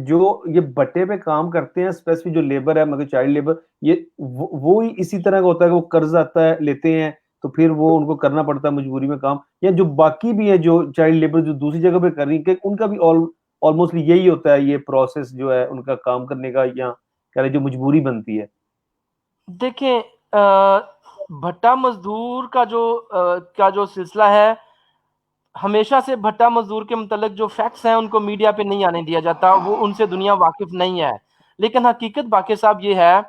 जो ये भट्टे पे काम करते हैं स्पेसिफिक जो लेबर है, मतलब चाइल्ड लेबर, ये वो ही इसी तरह का होता है कि वो कर्ज आता है, लेते हैं, तो फिर वो उनको करना पड़ता है मजबूरी में काम, या जो बाकी भी है जो चाइल्ड लेबर जो दूसरी जगह पे कर रही है, कि उनका भी ऑलमोस्ट यही होता है, ये प्रोसेस जो है उनका काम करने का, या कह रहे जो मजबूरी बनती है। देखिए, भट्टा मजदूर का जो सिलसिला है, हमेशा से भट्टा मजदूर के मुतल्लिक जो फैक्ट्स हैं उनको मीडिया पे नहीं आने दिया जाता, वो उनसे दुनिया वाकिफ नहीं है। लेकिन हकीकत बाकी साहब ये है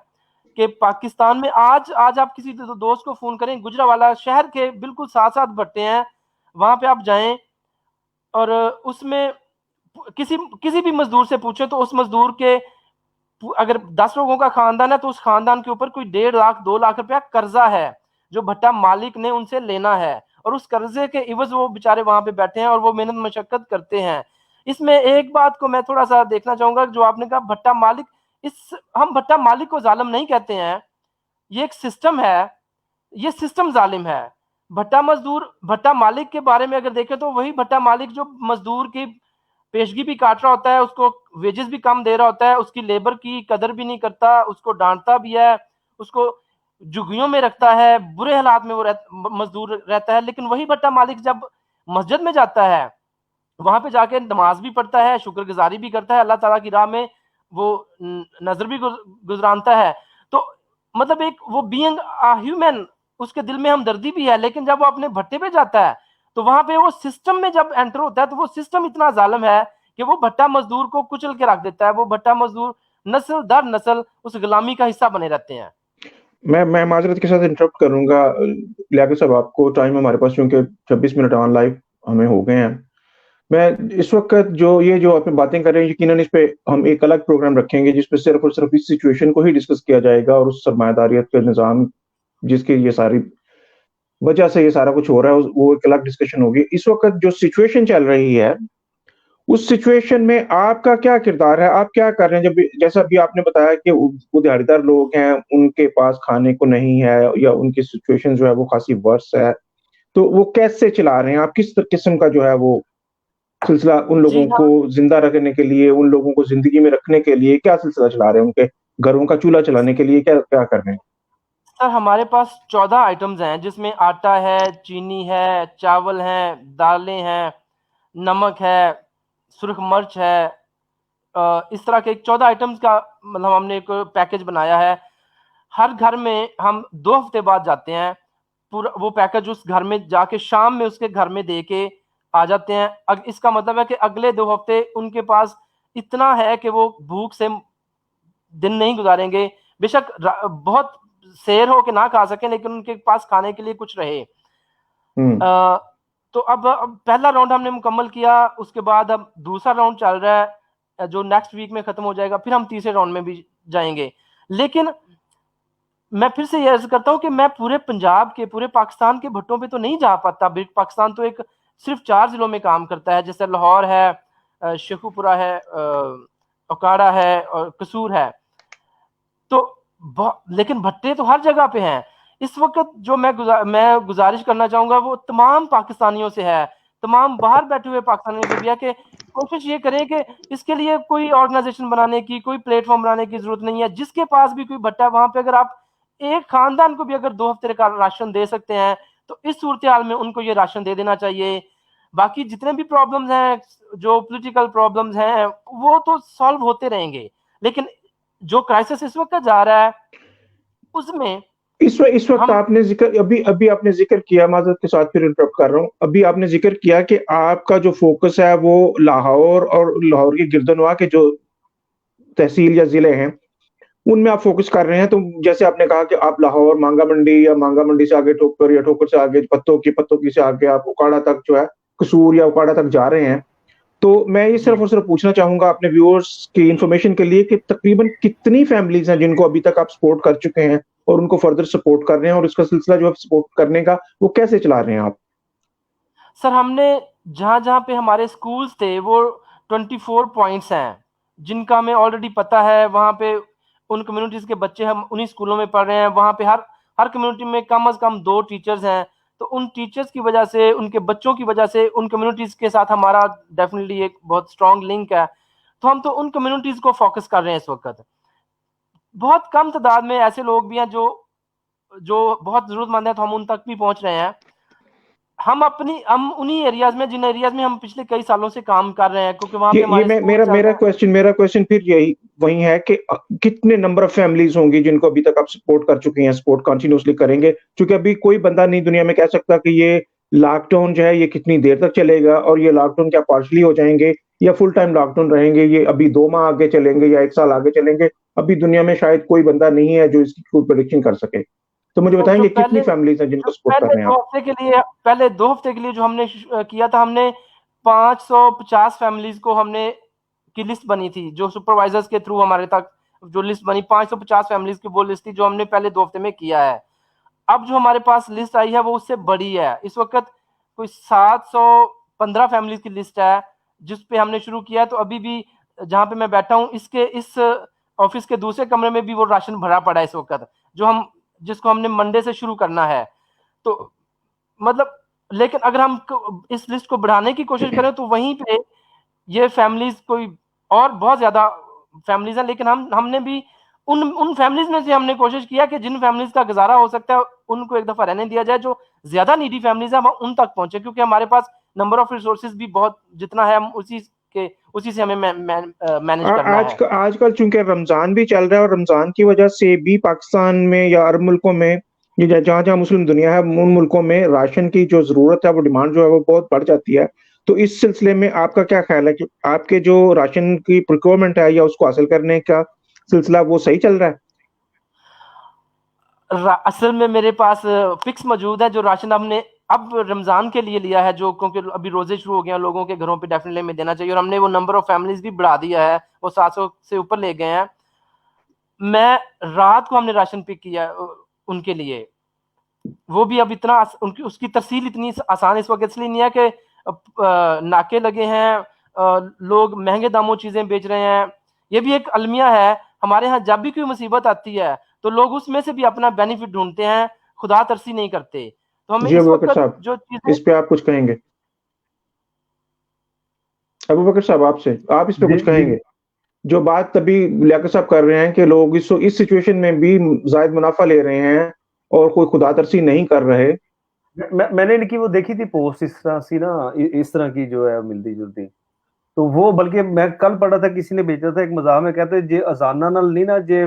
कि पाकिस्तान में आज आज आप किसी दोस्त को फोन करें, गुजरावाला शहर के बिल्कुल साथ साथ भट्टे हैं, वहां पे आप जाएं और उसमें किसी किसी भी मजदूर से पूछें तो उस मजदूर के अगर 10 लोगों का खानदान है तो उस खानदान के ऊपर कोई 1.5 लाख 2 लाख रुपया कर्जा है जो भट्टा मालिक ने उनसे लेना है, और उस कर्जे के इवज वो बेचारे वहां पे बैठे हैं और वो मेहनत मशक्कत करते हैं। इसमें एक बात को मैं थोड़ा सा देखना चाहूंगा, जो आपने कहा भट्टा मालिक, इस हम भट्टा मालिक को जालिम नहीं कहते हैं, ये एक सिस्टम है, ये सिस्टम जालिम है। भट्टा मालिक के बारे में अगर देखें तो वही भट्टा मालिक जो मजदूर की पेशगी भी काट रहा होता है, उसको वेजेस भी कम दे रहा होता है, उसकी लेबर की कदर भी नहीं करता, उसको डांटता भी है, उसको झुग्गियों में रखता है, बुरे हालात में वो मजदूर रहता है। लेकिन वही भट्टा मालिक जब मस्जिद में जाता है, वहां पे जाके नमाज भी पढ़ता है, शुक्रगुजारी भी करता है, अल्लाह ताला की राह में वो नजर भी गुजरानता है। तो मतलब एक वो बीइंग ह्यूमन, उसके दिल में हमदर्दी भी है। लेकिन जब वो अपने भट्टे पे जाता है तो वहां पे वो सिस्टम में जब एंटर होता है तो वो सिस्टम इतना जालिम है कि वो भट्टा मजदूर को कुचल के रख देता है। वो भट्टा मजदूर नस्ल दर नस्ल उस गुलामी का हिस्सा बने रहते हैं। मैं माजरत के साथ इंटरप्ट करूंगा लियाकत साहब, आपको टाइम हमारे पास क्योंकि 26 मिनट ऑन लाइव हमें हो गए हैं। मैं इस वक्त जो आपने बातें कर रहे हैं, यकीनन इस पे हम एक अलग प्रोग्राम रखेंगे जिसपे सिर्फ और सिर्फ इस सिचुएशन को ही डिस्कस किया जाएगा, और उस सरमायादारियत के निज़ाम जिसकी ये सारी वजह से ये सारा कुछ हो रहा है, वो एक अलग डिस्कशन होगी। इस वक्त जो सिचुएशन चल रही है, उस सिचुएशन में आपका क्या किरदार है? आप क्या कर रहे हैं? जब जैसा अभी आपने बताया कि वो दिहाड़ीदार लोग हैं, उनके पास खाने को नहीं है, या उनकी सिचुएशन जो है वो खासी वर्स है, तो वो कैसे चला रहे हैं? आप किस किस्म का जो है वो सिलसिला उन जी लोगों हाँ को जिंदा रखने के लिए, उन लोगों को जिंदगी में रखने के लिए क्या सिलसिला चला रहे हैं? उनके घरों का चूल्हा चलाने के लिए क्या क्या कर रहे हैं? सर, हमारे पास 14 आइटम्स हैं जिसमें आटा है, चीनी है, चावल हैं, दालें हैं, नमक है, सुर्ख मिर्च है। इस तरह के 14 आइटम्स का मतलब हमने एक पैकेज बनाया है। हर घर में हम 2 हफ्ते बाद जाते हैं, पूरा वो पैकेज उस घर में जाके शाम में उसके घर में दे के आ जाते हैं। इसका मतलब है कि अगले 2 हफ्ते उनके पास इतना है कि वो भूख से दिन नहीं गुजारेंगे। बेशक बहुत शेर हो के ना खा सकें, लेकिन उनके पास खाने के लिए कुछ रहे। हम्म। तो अब पहला राउंड हमने मुकम्मल किया, उसके बाद अब दूसरा राउंड चल रहा है जो नेक्स्ट वीक में खत्म हो जाएगा, फिर हम तीसरे राउंड में भी जाएंगे। लेकिन मैं फिर से ये अर्ज करता हूँ कि मैं पूरे पंजाब के, पूरे पाकिस्तान के भट्टों पे तो नहीं जा पाता। पाकिस्तान तो एक सिर्फ 4 जिलों में काम करता है, जैसे लाहौर है, शेखुपुरा है, ओकाड़ा है और कसूर है। तो लेकिन भट्टे तो हर जगह पे हैं। इस वक्त जो मैं गुजारिश करना चाहूंगा वो तमाम पाकिस्तानियों से है, तमाम बाहर बैठे हुए पाकिस्तानियों से भी है कि कोशिश ये करें कि इसके लिए कोई ऑर्गेनाइजेशन बनाने की, कोई प्लेटफॉर्म बनाने की जरूरत नहीं है। जिसके पास भी कोई भट्टा है वहां पे अगर आप एक खानदान को भी अगर 2 हफ्ते का राशन दे सकते हैं तो इस सूरत हाल में उनको ये राशन दे देना चाहिए। बाकी जितने भी प्रॉब्लम्स हैं, जो पॉलिटिकल प्रॉब्लम्स हैं, वो तो सॉल्व होते रहेंगे। लेकिन जो क्राइसिस इस वक्त जा रहा है उसमें इस वक्त हम आपने जिक्र अभी अभी आपने जिक्र किया, माजरत के साथ फिर इंटरप्ट कर रहा हूँ, अभी आपने जिक्र किया कि आपका जो फोकस है वो लाहौर और लाहौर के गिरदनवा के जो तहसील या जिले हैं उनमें आप फोकस कर रहे हैं। तो जैसे आपने कहा कि आप लाहौर मांगा मंडी, या मांगा मंडी से आगे ठोकर, या ठोकर से आगे पत्तों की से आगे आप उकाड़ा तक जो है, कसूर या उकाड़ा तक जा रहे हैं। तो मैं ये सिर्फ जी और सिर्फ पूछना चाहूंगा अपने व्यूअर्स की इंफॉर्मेशन के लिए कि तकरीबन कितनी फैमिलीज हैं जिनको अभी तक आप सपोर्ट कर चुके हैं और उनको फर्दर सपोर्ट कर रहे हैं, और इसका सिलसिला जो है सपोर्ट करने का वो कैसे चला रहे हैं आप? सर, हमने जहां जहां पे हमारे स्कूल्स थे वो 24 पॉइंट्स हैं जिनका हमें ऑलरेडी पता है। वहां पे उन कम्युनिटीज के बच्चे हम उन्हीं स्कूलों में पढ़ रहे हैं। वहां पे हर हर कम्युनिटी में कम से कम 2 टीचर्स हैं तो उन टीचर्स की वजह से, उनके बच्चों की वजह से, उन कम्युनिटीज के साथ हमारा डेफिनेटली एक बहुत स्ट्रॉन्ग लिंक है। तो हम तो उन कम्युनिटीज को फोकस कर रहे हैं इस वक्त। बहुत कम तादाद में ऐसे लोग भी हैं जो बहुत जरूरतमंद है, तो हम उन तक भी पहुंच रहे हैं। हम उन्हीं एरियाज में, जिन एरियाज में हम पिछले कई सालों से काम कर रहे हैं, क्योंकि वहां पे हमारे मेरा क्वेश्चन फिर यही वही है कि कितने नंबर ऑफ फैमिलीज होंगी जिनको अभी तक आप सपोर्ट कर चुके हैं, सपोर्ट कंटिन्यूसली करेंगे, क्योंकि अभी कोई बंदा नहीं दुनिया में कह सकता कि ये लॉकडाउन जो है ये कितनी देर तक चलेगा, और ये लॉकडाउन क्या पार्शली हो जाएंगे या फुल टाइम लॉकडाउन रहेंगे, ये अभी 2 माह आगे चलेंगे या 1 साल आगे चलेंगे। अभी दुनिया में शायद कोई बंदा नहीं है जो इसकी कोई प्रेडिक्शन कर सके। तो मुझे बताएंगे कितनी फैमिलीज हैं जिनको सपोर्ट कर रहे हैं आप? पहले 2 हफ्ते के लिए जो हमने किया था, हमने 550 फैमिलीज को हमने की लिस्ट बनी थी, जो सुपरवाइजर्स के थ्रू हमारे तक जो लिस्ट बनी, 550 फैमिलीज की वो लिस्ट थी जो हमने पहले 2 हफ्ते में किया है। अब जो हमारे पास लिस्ट आई है वो उससे बड़ी है। इस वक्त कोई 715 फैमिलीज की लिस्ट है जिस पे हमने शुरू किया है। तो अभी भी जहां पे मैं बैठा हूं, इस ऑफिस के दूसरे कमरे में भी वो राशन भरा पड़ा है इस वक्त, जिसको हमने मंडे से शुरू करना है। तो मतलब, लेकिन अगर हम इस लिस्ट को बढ़ाने की कोशिश करें तो वहीं पे ये फैमिलीज कोई और बहुत ज्यादा फैमिलीज हैं, लेकिन हमने भी उन फैमिलीज में से हमने कोशिश किया कि जिन फैमिलीज का गुजारा हो सकता है उनको एक दफा रहने दिया जाए, जो ज्यादा नीडी फैमिलीज है हम उन तक पहुंचे, क्योंकि हमारे पास नंबर ऑफ रिसोर्सेज भी बहुत जितना है, हम उसी से हमें मैनेज करना है। आजकल चूंकि रमजान भी चल रहा है और रमजान की वजह से भी पाकिस्तान में या अरब मुल्कों में, जहाँ जहाँ मुस्लिम दुनिया है, उन मुल्कों में राशन की जो जरूरत है, वो डिमांड जो है वो बहुत बढ़ जाती है। तो इस सिलसिले में आपका क्या ख्याल है कि आपके जो राशन की प्रोक्योरमेंट है या उसको हासिल करने का सिलसिला वो सही चल रहा है? असल में मेरे पास फिक्स मौजूद है जो राशन हमने अब रमजान के लिए लिया है, जो क्योंकि अभी रोजे शुरू हो गए हैं, लोगों के घरों पे डेफिनेटली में देना चाहिए, और हमने वो नंबर ऑफ फैमिलीज भी बढ़ा दिया है, वो 700 से ऊपर ले गए हैं। मैं रात को हमने राशन पिक किया उनके लिए, वो भी अब इतना उनकी उसकी तरसील इतनी आसान इस वक्त इसलिए नहीं है कि नाके लगे हैं, लोग महंगे दामों चीजें बेच रहे हैं। ये भी एक अलमिया है, हमारे यहाँ जब भी कोई मुसीबत आती है तो लोग उसमें से भी अपना बेनिफिट ढूंढते हैं, खुदा तरसी नहीं करते। तो हमें इस वक्त जो चीजें, इस पे आप कुछ कहेंगे? अबू बकर साहब, आप इस पे कुछ कहेंगे? जो बात तभी लियाकत साहब कर रहे हैं कि लोग इस सिचुएशन में भी जायद मुनाफा ले रहे हैं और कोई खुदातरसी नहीं कर रहे। मैंने इनकी वो देखी थी पोस्ट इस तरह सी ना, इस तरह की जो है मिलती जुलती, तो वो बल्कि मैं कल पढ़ा था, किसी ने भेजा था एक मजाक में, कहते जे अजाना नाल नहीं ना जे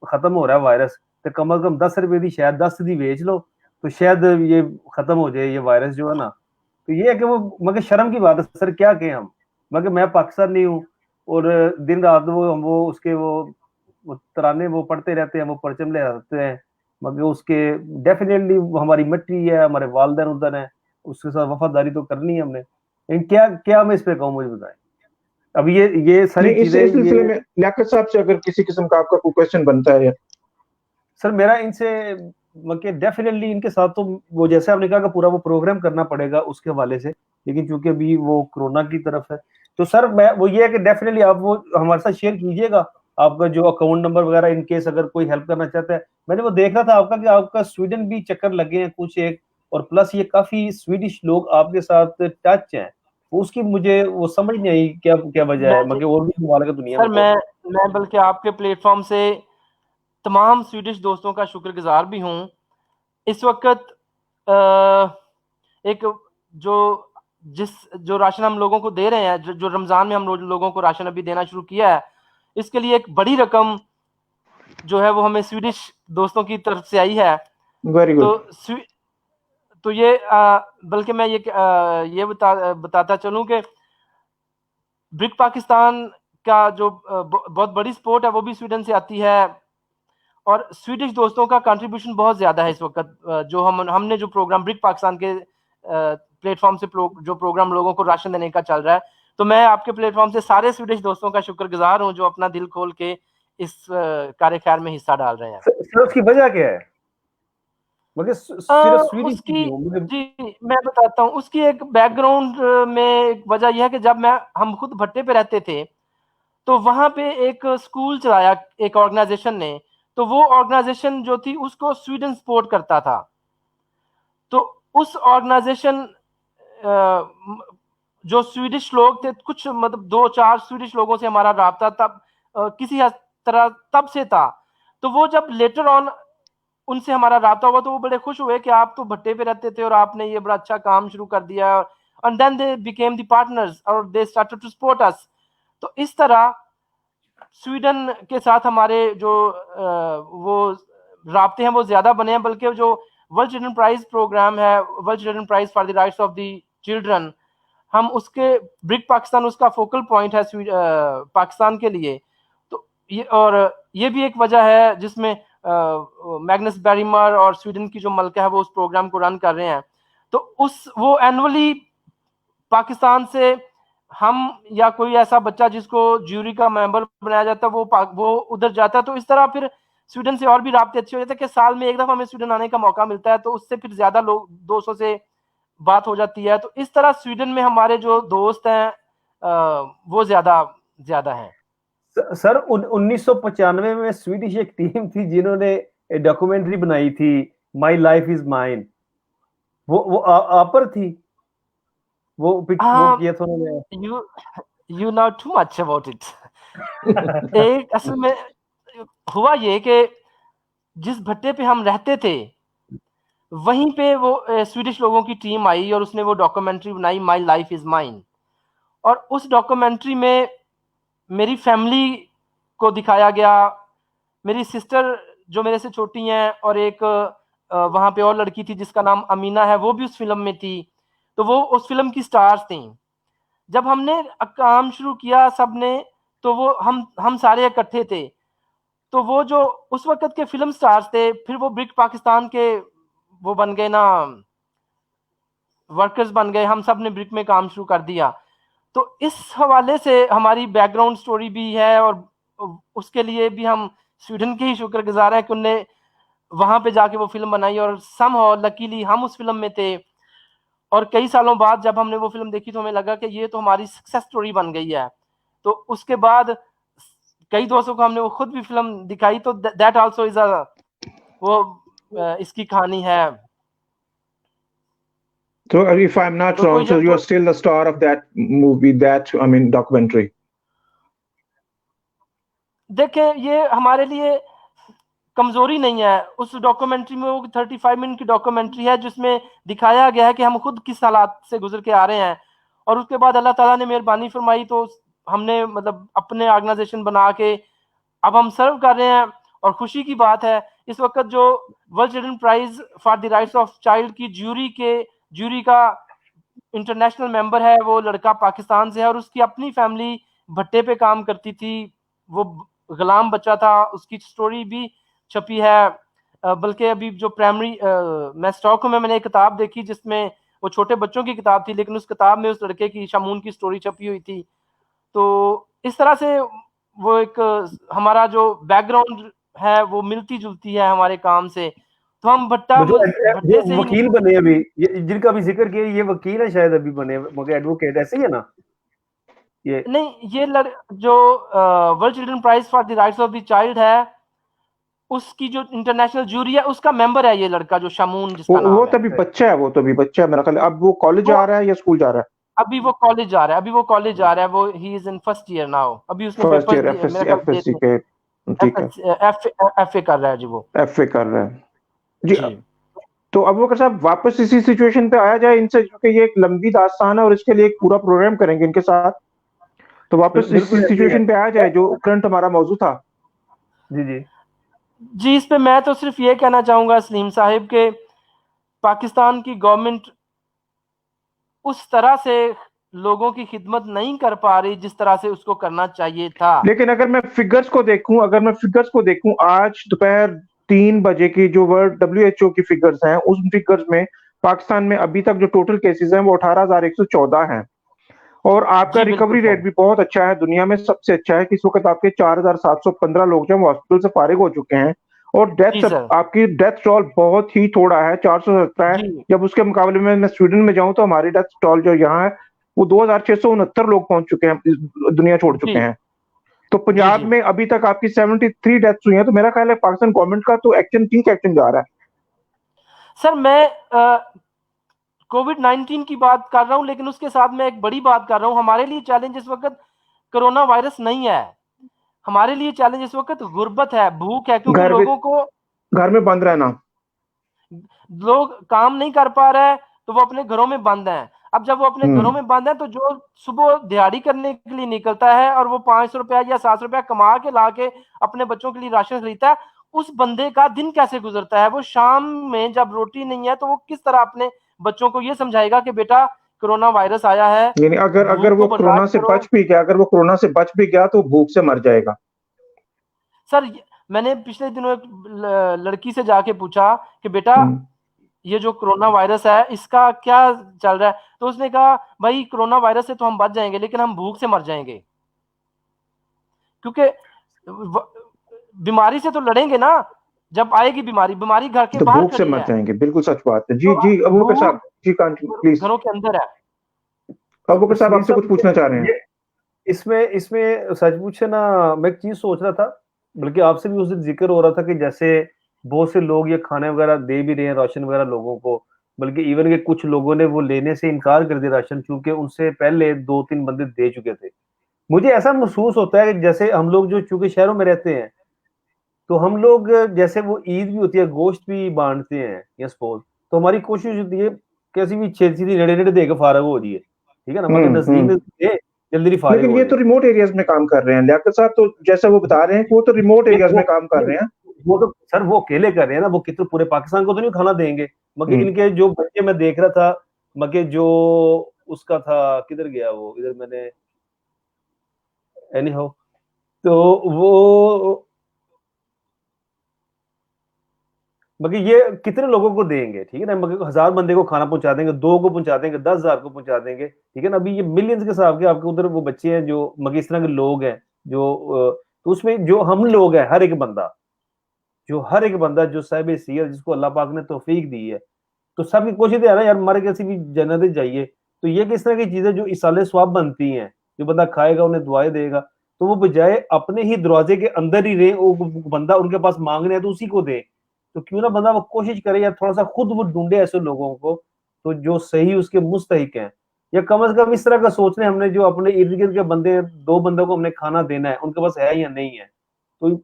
खत्म हो रहा है वायरस, तो कम से कम 10 रुपए की शायद 10 दी बेच लो तो शायद ये खत्म हो जाए ये वायरस जो है ना। तो ये है कि वो मगर शर्म की बात है सर, क्या कहें हम, मगर मैं पाकिस्तानी हूँ और दिन रात वो उसके वो तराने वो पढ़ते रहते हैं, वो परचम ले रहते हैं, मगर उसके डेफिनेटली हमारी मिट्टी है, हमारे वालदैन उधर है, उसके साथ वफादारी तो करनी है हमने। लेकिन क्या क्या मैं इस पे कहूँ, मुझे बताएं। अब ये सारी चीजें इस सिलसिले में लियाकत साहब से अगर किसी किस्म का आपका कोई क्वेश्चन बनता है? सर मेरा इनसे मतलब डेफिनेटली इनके साथ तो वो जैसे आपने कहा कि पूरा वो प्रोग्राम करना पड़ेगा उसके हवाले से, लेकिन चूंकि अभी वो कोरोना की तरफ है तो सर मैं वो ये है कि डेफिनेटली आप वो हमारे साथ शेयर कीजिएगा, आपका जो अकाउंट नंबर वगैरह, इन केस अगर कोई हेल्प करना चाहता है। मैंने वो देखा था आपका कि आपका स्वीडन भी चक्कर लगे हैं कुछ एक, और प्लस ये काफी स्वीडिश लोग आपके साथ टच हैं, उसकी मुझे वो समझ नहीं आई क्या क्या वजह है, मगर और भी ममालिक दुनिया में। मैं बल्कि आपके प्लेटफॉर्म से तमाम स्वीडिश दोस्तों का शुक्रगुजार भी हूं। इस वक्त एक जो राशन हम लोगों को दे रहे हैं, जो रमजान में हम लोगों को राशन अभी देना शुरू किया है, इसके लिए एक बड़ी रकम जो है वो हमें स्वीडिश दोस्तों की तरफ से आई है। Very good. तो ये बल्कि मैं ये बताता चलूं कि ब्रिक पाकिस्तान का जो बहुत बड़ी सपोर्ट है वो भी स्वीडन से आती है, और स्वीडिश दोस्तों का कंट्रीब्यूशन बहुत ज्यादा है इस वक्त। जो हमने जो प्रोग्राम ब्रिक पाकिस्तान के प्लेटफॉर्म से जो प्रोग्राम लोगों को राशन देने का चल रहा है, तो मैं आपके प्लेटफॉर्म से सारे स्वीडिश दोस्तों का शुक्रगुजार हूं जो अपना दिल खोल के इस कार्य खैर में हिस्सा डाल रहे हैं। सर उसकी वजह क्या है? मगर सिर्फ उसकी जी मैं बताता हूँ, उसकी एक बैकग्राउंड में एक वजह यह है कि जब हम खुद भट्टे पे रहते थे तो वहां पे एक स्कूल चलाया एक ऑर्गेनाइजेशन ने, तो वो ऑर्गेनाइजेशन जो थी उसको स्वीडन सपोर्ट करता था। तो उस ऑर्गेनाइजेशन जो स्वीडिश लोग थे, कुछ मतलब 2-4 स्वीडिश लोगों से हमारा राब्ता तब किसी तरह तब से था। तो वो जब लेटर ऑन उनसे हमारा राब्ता हुआ तो वो बड़े खुश हुए कि आप तो भट्टे पे रहते थे और आपने ये बड़ा अच्छा काम शुरू कर दिया, and then they became the partners और they started to support us. तो इस तरह स्वीडन के साथ हमारे जो वो राब्ते हैं वो ज्यादा बने हैं, बल्कि जो वर्ल्ड चिल्ड्रन प्राइज प्रोग्राम है, World Children Prize for the rights of the children, हम उसके ब्रिक पाकिस्तान उसका फोकल पॉइंट है पाकिस्तान के लिए। तो ये भी एक वजह है जिसमें मैग्नस बैरिमर और स्वीडन की जो मलका है वो उस प्रोग्राम को रन कर रहे हैं। तो वो एनुअली पाकिस्तान से हम या कोई ऐसा बच्चा जिसको ज्यूरी का मेंबर बनाया जाता है वो उधर जाता है। तो इस तरह फिर स्वीडन से और भी राब्ते अच्छे हो जाते हैं कि साल में एक दफा हमें स्वीडन आने का मौका मिलता है, तो उससे फिर ज्यादा लोग 200 से बात हो जाती है। तो इस तरह स्वीडन में हमारे जो दोस्त हैं वो ज्यादा हैं। सर 1995 में स्वीडिश एक टीम थी जिन्होंने डॉक्यूमेंट्री बनाई थी माई लाइफ इज माइन, वो आप पर थी, वो किया था उन्होंने। You know too much about it. एक असल में हुआ ये कि जिस भट्टे पे हम रहते थे वहीं पे वो स्वीडिश लोगों की टीम आई और उसने वो डॉक्यूमेंट्री बनाई माई लाइफ इज माइन। और उस डॉक्यूमेंट्री में मेरी फैमिली को दिखाया गया, मेरी सिस्टर जो मेरे से छोटी हैं और एक वहाँ पे और लड़की थी जिसका नाम अमीना है, वो भी उस फिल्म में थी। तो वो उस फिल्म की स्टार्स थी। जब हमने काम शुरू किया सबने, तो वो हम सारे इकट्ठे थे। तो वो जो उस वक्त के फिल्म स्टार्स थे फिर वो ब्रिक पाकिस्तान के वो बन गए ना, वर्कर्स बन गए। हम सब ने ब्रिक में काम शुरू कर दिया। तो इस हवाले से हमारी बैकग्राउंड स्टोरी भी है और उसके लिए भी हम स्वीडन के ही शुक्रगुजार हैं कि उनने वहां पे जाके वो फिल्म बनाई और समहाउ लकीली हम उस फिल्म में थे। और कई सालों बाद जब हमने वो फिल्म देखी तो हमें लगा कि ये तो हमारी सक्सेस स्टोरी बन गई है। तो उसके बाद कई दोस्तों को हमने वो खुद भी फिल्म दिखाई। तो दैट आल्सो इज वो इसकी कहानी है। So if I'm not wrong, so you're still the star of that movie, documentary. देखें, ये हमारे लिए कमजोरी नहीं है। उस डॉक्यूमेंट्री में वो 35 मिनट की डॉक्यूमेंट्री है जिसमें दिखाया गया है कि हम खुद किस हालात से गुजर के आ रहे हैं। और उसके बाद अल्लाह ताला ने मेहरबानी फरमाई तो हमने मतलब अपने ऑर्गेनाइजेशन बना के अब हम सर्व कर रहे हैं। और खुशी की बात है इस वक्त जो World Children Prize for the rights of child की ज्यूरी का इंटरनेशनल मेंबर है, वो लड़का पाकिस्तान से है और उसकी अपनी फैमिली भट्टे पे काम करती थी। वो गुलाम बच्चा था, उसकी स्टोरी भी छपी है। बल्कि अभी जो प्राइमरी मैं स्टॉकहोम में मैंने एक किताब देखी जिसमें वो छोटे बच्चों की किताब थी, लेकिन उस किताब में उस लड़के की शामून की स्टोरी छपी हुई थी। तो इस तरह से वो एक हमारा जो बैकग्राउंड है वो मिलती जुलती है हमारे काम से। तो हम भट्टे से वकील बने अभी, जिनका भी जिक्र किया, ये वकील है शायद अभी बने, मगर एडवोकेट ऐसे ही है ना? ये नहीं, ये जो World Children Prize for the rights of the child है उसकी जो इंटरनेशनल जूरी है उसका मेंबर है ये लड़का जो शामून जिसका नाम है। वो तभी बच्चा है, मेरा ख्याल। अब वो कॉलेज जा रहा है या स्कूल जा रहा है? अभी वो कॉलेज जा रहा है। वो he is in first year now. अभी उसने फर्स्ट ईयर एफएससी के, ठीक है, एफए कर रहा है जी। वो एफए कर रहा है जी। तो अब वो साहब वापस इसी सिचुएशन पे आया जाए इनसे, क्योंकि ये एक लंबी दास्तान है और इसके लिए एक पूरा प्रोग्राम करेंगे इनके साथ। तो वापस इसी सिचुएशन पे आया जाए जो करंट हमारा मौजू था। जी इस पे मैं तो सिर्फ ये कहना चाहूंगा सलीम साहिब के पाकिस्तान की गवर्नमेंट उस तरह से लोगों की खिदमत नहीं कर पा रही जिस तरह से उसको करना चाहिए था। लेकिन अगर मैं फिगर्स को देखूं आज दोपहर 3 बजे की जो वर्ल्ड WHO की फिगर्स हैं, उस फिगर्स में पाकिस्तान में अभी तक जो टोटल केसेस हैं वो 18,114 हैं और आपका रिकवरी रेट भी बहुत अच्छा है, दुनिया में सबसे अच्छा है। इस वक्त आपके 4,715 लोग जो हॉस्पिटल से फारिग हो चुके हैं और आपकी डेथ टोल बहुत ही थोड़ा है, 417 है। जब उसके मुकाबले में मैं स्वीडन में जाऊं तो हमारी डेथ टोल जो यहाँ है वो 2,669 लोग पहुंच चुके हैं, दुनिया छोड़ चुके हैं। तो पंजाब में अभी तक आपकी 73 डेथ्स हुई हैं। तो मेरा ख्याल है पाकिस्तान गवर्नमेंट का तो एक्शन ठीक एक्शन जा रहा है। सर मैं कोविड-19 की बात कर रहा हूँ, लेकिन उसके साथ मैं एक बड़ी बात कर रहा हूँ। हमारे लिए चैलेंज इस वक़्त कोरोना वायरस नहीं है। हमारे लिए चैलेंज इस वक़्त गुर्बत है, भूख है, क्योंकि घर में लोगों को घर में बंद रहना। लोग काम नहीं कर पा रहे हैं, तो वो अपने घरों में बंद हैं। अब जब वो अपने घरों में बंद हैं, तो जो सुबह दिहाड़ी करने के लिए निकलता है और वो 500 रुपया या 700 रुपया कमा के लाके अपने बच्चों के लिए राशन खरीदता है, उस बंदे का दिन कैसे गुजरता है? वो शाम में जब रोटी नहीं है, तो वो किस तरह अपने बच्चों को ये समझाएगा कि बेटा कोरोना वायरस आया है, यानी अगर भूख वो को कोरोना बर्दाश्त से करो। बच भी गया तो भूख से मर जाएगा। सर, मैंने पिछले दिनों एक लड़की से जाके पूछा कि बेटा ये जो कोरोना वायरस है इसका क्या चल रहा है? तो उसने कहा भाई कोरोना वायरस से तो हम बच जाएंगे, लेकिन हम भूख से मर जाएंगे, क्योंकि बीमारी से तो लड़ेंगे ना। जब आएगी बीमारी घर के तो बाहर भूख से खड़ी मर है, जाएंगे, बिल्कुल सच बात है। जी तो जी, अबू बकर भूख साहब जी, कंटिन्यू प्लीज। घरों के अंदर है। अबू बकर साहब सलीम आपसे कुछ साहब, पूछना चाह रहे हैं? ये इसमें सच पूछे ना, मैं एक चीज सोच रहा था, बल्कि आपसे भी उस दिन जिक्र हो रहा था कि जैसे बहुत से लोग ये खाने वगैरह दे भी रहे हैं, राशन वगैरह लोगों को, बल्कि इवन के कुछ लोगों ने वो लेने से इनकार कर दिया राशन, क्योंकि उनसे पहले 2-3 बंदे दे चुके थे। मुझे ऐसा महसूस होता है कि जैसे हम लोग जो चूंकि शहरों में रहते हैं, तो हम लोग जैसे वो ईद भी होती है, गोश्त भी बांटते हैं या सपोज, तो हमारी कोशिश होती है कैसी भी सीधी नेड़े नेड़े दे के फारग हो जाइए, ठीक है ना, मगर नजदीक में दे, जल्दी फारिग लेकिन हो ये तो जाए। रिमोट एरियाज में काम कर रहे हैं लियाकत साहब, तो जैसा वो बता रहे हैं कि वो तो रिमोट नहीं, एरियाज वो में काम कर नहीं, रहे हैं। वो तो सर वो अकेले कर रहे हैं ना, वो कितने पूरे पाकिस्तान को तो नहीं खाना देंगे, मगर हम्म, इनके जो बच्चे मैं देख रहा था, मगर जो उसका था, किधर गया वो, इधर मैंने एनी हाउ, तो वो मगर ये कितने लोगों को देंगे, ठीक है ना, मगर 1000 बंदे को खाना पहुंचा देंगे, 2 को पहुंचा देंगे, 10,000 को पहुंचा देंगे, ठीक है ना। अभी ये मिलियंस के हिसाब के आपके उधर वो बच्चे हैं जो, मगर इस तरह के लोग हैं जो तो उसमें जो हम लोग हैं, हर एक बंदा जो साहिब सीरत, जिसको अल्लाह पाक ने तौफीक दी है, तो सबकी कोशिश है ना यार, मर कैसी भी जन्नत जाइए। तो ये किस तरह की चीजें जो इसाले स्वाब बनती हैं, जो बंदा खाएगा उन्हें दुआएं देगा, तो वो बजाय अपने ही दरवाजे के अंदर ही रहे, वो बंदा उनके पास मांगने है तो उसी को दे। तो क्यों ना बंदा वो कोशिश करे या थोड़ा सा खुद वो ढूंढे ऐसे लोगों को, तो जो सही उसके मुस्तहिक हैं, या कम से कम इस तरह का सोच रहे हमने, जो अपने इर्द गिर्द के बंदे, 2 बंदों को हमने खाना देना है, उनके पास है या नहीं है। तो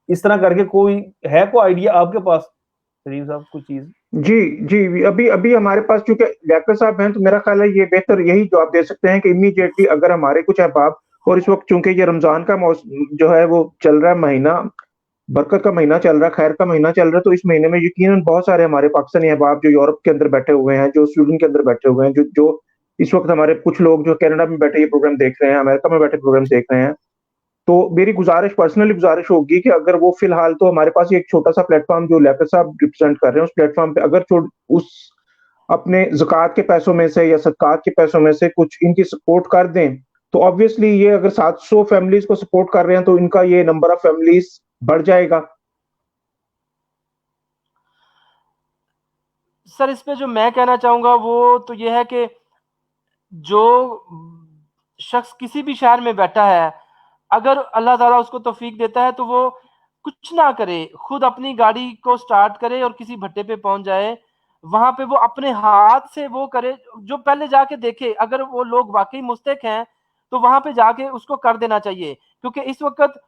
इस तरह करके कोई है, कोई आइडिया आपके पास सलीम साहब, कोई चीज? जी जी, अभी अभी हमारे पास चूंकि लियाकत साहब हैं, तो मेरा ख्याल है ये बेहतर यही जवाब दे सकते हैं कि इमीडिएटली अगर हमारे कुछ अहबाब, और इस वक्त चूंकि ये रमजान का जो है वो चल रहा है महीना, बरकत का महीना चल रहा है, खैर का महीना चल रहा है, तो इस महीने में यकीनन बहुत सारे हमारे पाकिस्तानी अहबाब जो यूरोप के अंदर बैठे हुए हैं, जो स्वीडन के अंदर बैठे हुए हैं, जो जो इस वक्त हमारे कुछ लोग जो कनाडा में बैठे ये प्रोग्राम देख रहे हैं, अमेरिका में बैठे प्रोग्राम देख रहे हैं, तो मेरी गुजारिश, पर्सनली गुजारिश होगी कि अगर वो फिलहाल तो हमारे पास ये एक छोटा सा प्लेटफॉर्म जो लियाकत साहब रिप्रेजेंट कर रहे हैं, उस प्लेटफॉर्म पे अगर उस अपने ज़कात के पैसों में से या सदकात के पैसों में से कुछ इनकी सपोर्ट कर दें, तो ऑब्वियसली ये अगर 700 फैमिलीज को सपोर्ट कर रहे हैं, तो इनका ये नंबर ऑफ फैमिलीज बढ़ जाएगा। सर, इस पे जो मैं कहना चाहूंगा वो तो ये है कि जो शख्स किसी भी शहर में बैठा है, अगर अल्लाह ताला उसको तौफीक देता है, तो वो कुछ ना करे, खुद अपनी गाड़ी को स्टार्ट करे और किसी भट्टे पे पहुंच जाए, वहां पे वो अपने हाथ से वो करे, जो पहले जाके देखे, अगर वो लोग वाकई मुस्तहिक हैं तो वहां पे जाके उसको कर देना चाहिए। क्योंकि इस वक्त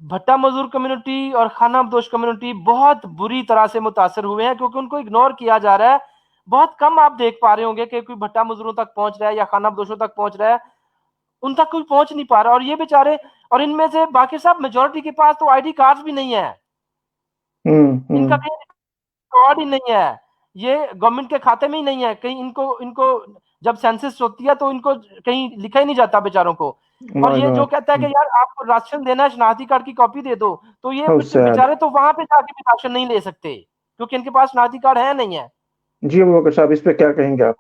भट्टा मजदूर कम्युनिटी और खाना बदोश कम्युनिटी बहुत बुरी तरह से मुतासर हुए हैं, क्योंकि उनको इग्नोर किया जा रहा है। बहुत कम आप देख पा रहे होंगे कि कोई भट्टा मजदूरों तक पहुंच रहा है या खाना बदोशों तक पहुंच रहा है, उन तक कोई पहुंच नहीं पा रहा। और ये बेचारे, और इनमें से बाकी साहब मेजोरिटी के पास तो आईडी कार्ड भी नहीं है, इनका कहीं रिकॉर्ड ही नहीं है, ये गवर्नमेंट के खाते में ही नहीं है कहीं। इनको इनको जब सेंसस होती है तो इनको कहीं लिखा ही नहीं जाता बेचारों को। और माय ये जो गॉड, कहता है कि यार आपको राशन देना है, शनाख्ती कार्ड की कॉपी दे दो, तो ये हाउ सैड। बेचारे तो वहां पे जाके भी राशन नहीं ले सकते, क्योंकि इनके पास शनाख्ती कार्ड है नहीं है। जी अबू बकर साहब, इस पे क्या कहेंगे आप?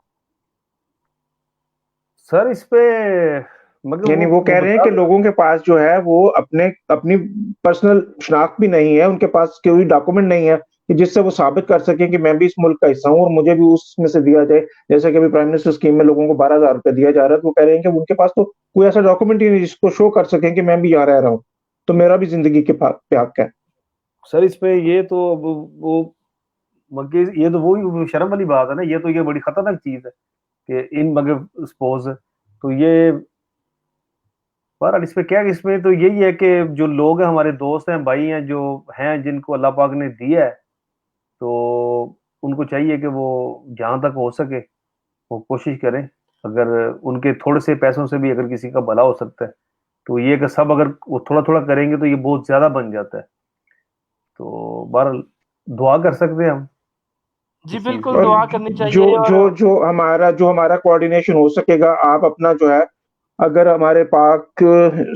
सर इस पे, मगर यानी वो वो कह रहे हैं बता, कि लोगों के पास जो है वो अपनी पर्सनल शनाख्त भी नहीं है, उनके पास कोई डॉक्यूमेंट नहीं है कि जिससे वो साबित कर सके कि मैं भी इस मुल्क का हिस्सा हूँ और मुझे भी उसमें से दिया जाए। जैसे कि अभी प्राइम मिनिस्टर स्कीम में लोगों को 12,000 रुपए दिया जा रहा है, तो वो कह रहे हैं कि उनके पास तो कोई ऐसा डॉक्यूमेंट ही नहीं जिसको शो कर सके कि मैं भी यहाँ रह रहा हूँ, तो मेरा भी जिंदगी के पे हक है। सर इस पे ये तो वो मगर ये तो वो शर्म वाली बात है ना, ये बड़ी खतरनाक चीज है कि इन मगर सपोज तो ये बहरहाल इसमें क्या है, इसमें तो यही है कि जो लोग हैं हमारे दोस्त हैं भाई हैं जो हैं जिनको अल्लाह पाक ने दिया है, तो उनको चाहिए कि वो जहां तक हो सके वो कोशिश करें। अगर उनके थोड़े से पैसों से भी अगर किसी का भला हो सकता है तो ये कि सब अगर वो थोड़ा थोड़ा करेंगे तो ये बहुत ज्यादा बन जाता है। तो बहरहाल दुआ कर सकते हैं हम जी इस चीज बिल्कुल के और लिए। दुआ करनी जो चाहिए। जो और जो हमारा कोऑर्डिनेशन हो सकेगा, आप अपना जो है, अगर हमारे पाक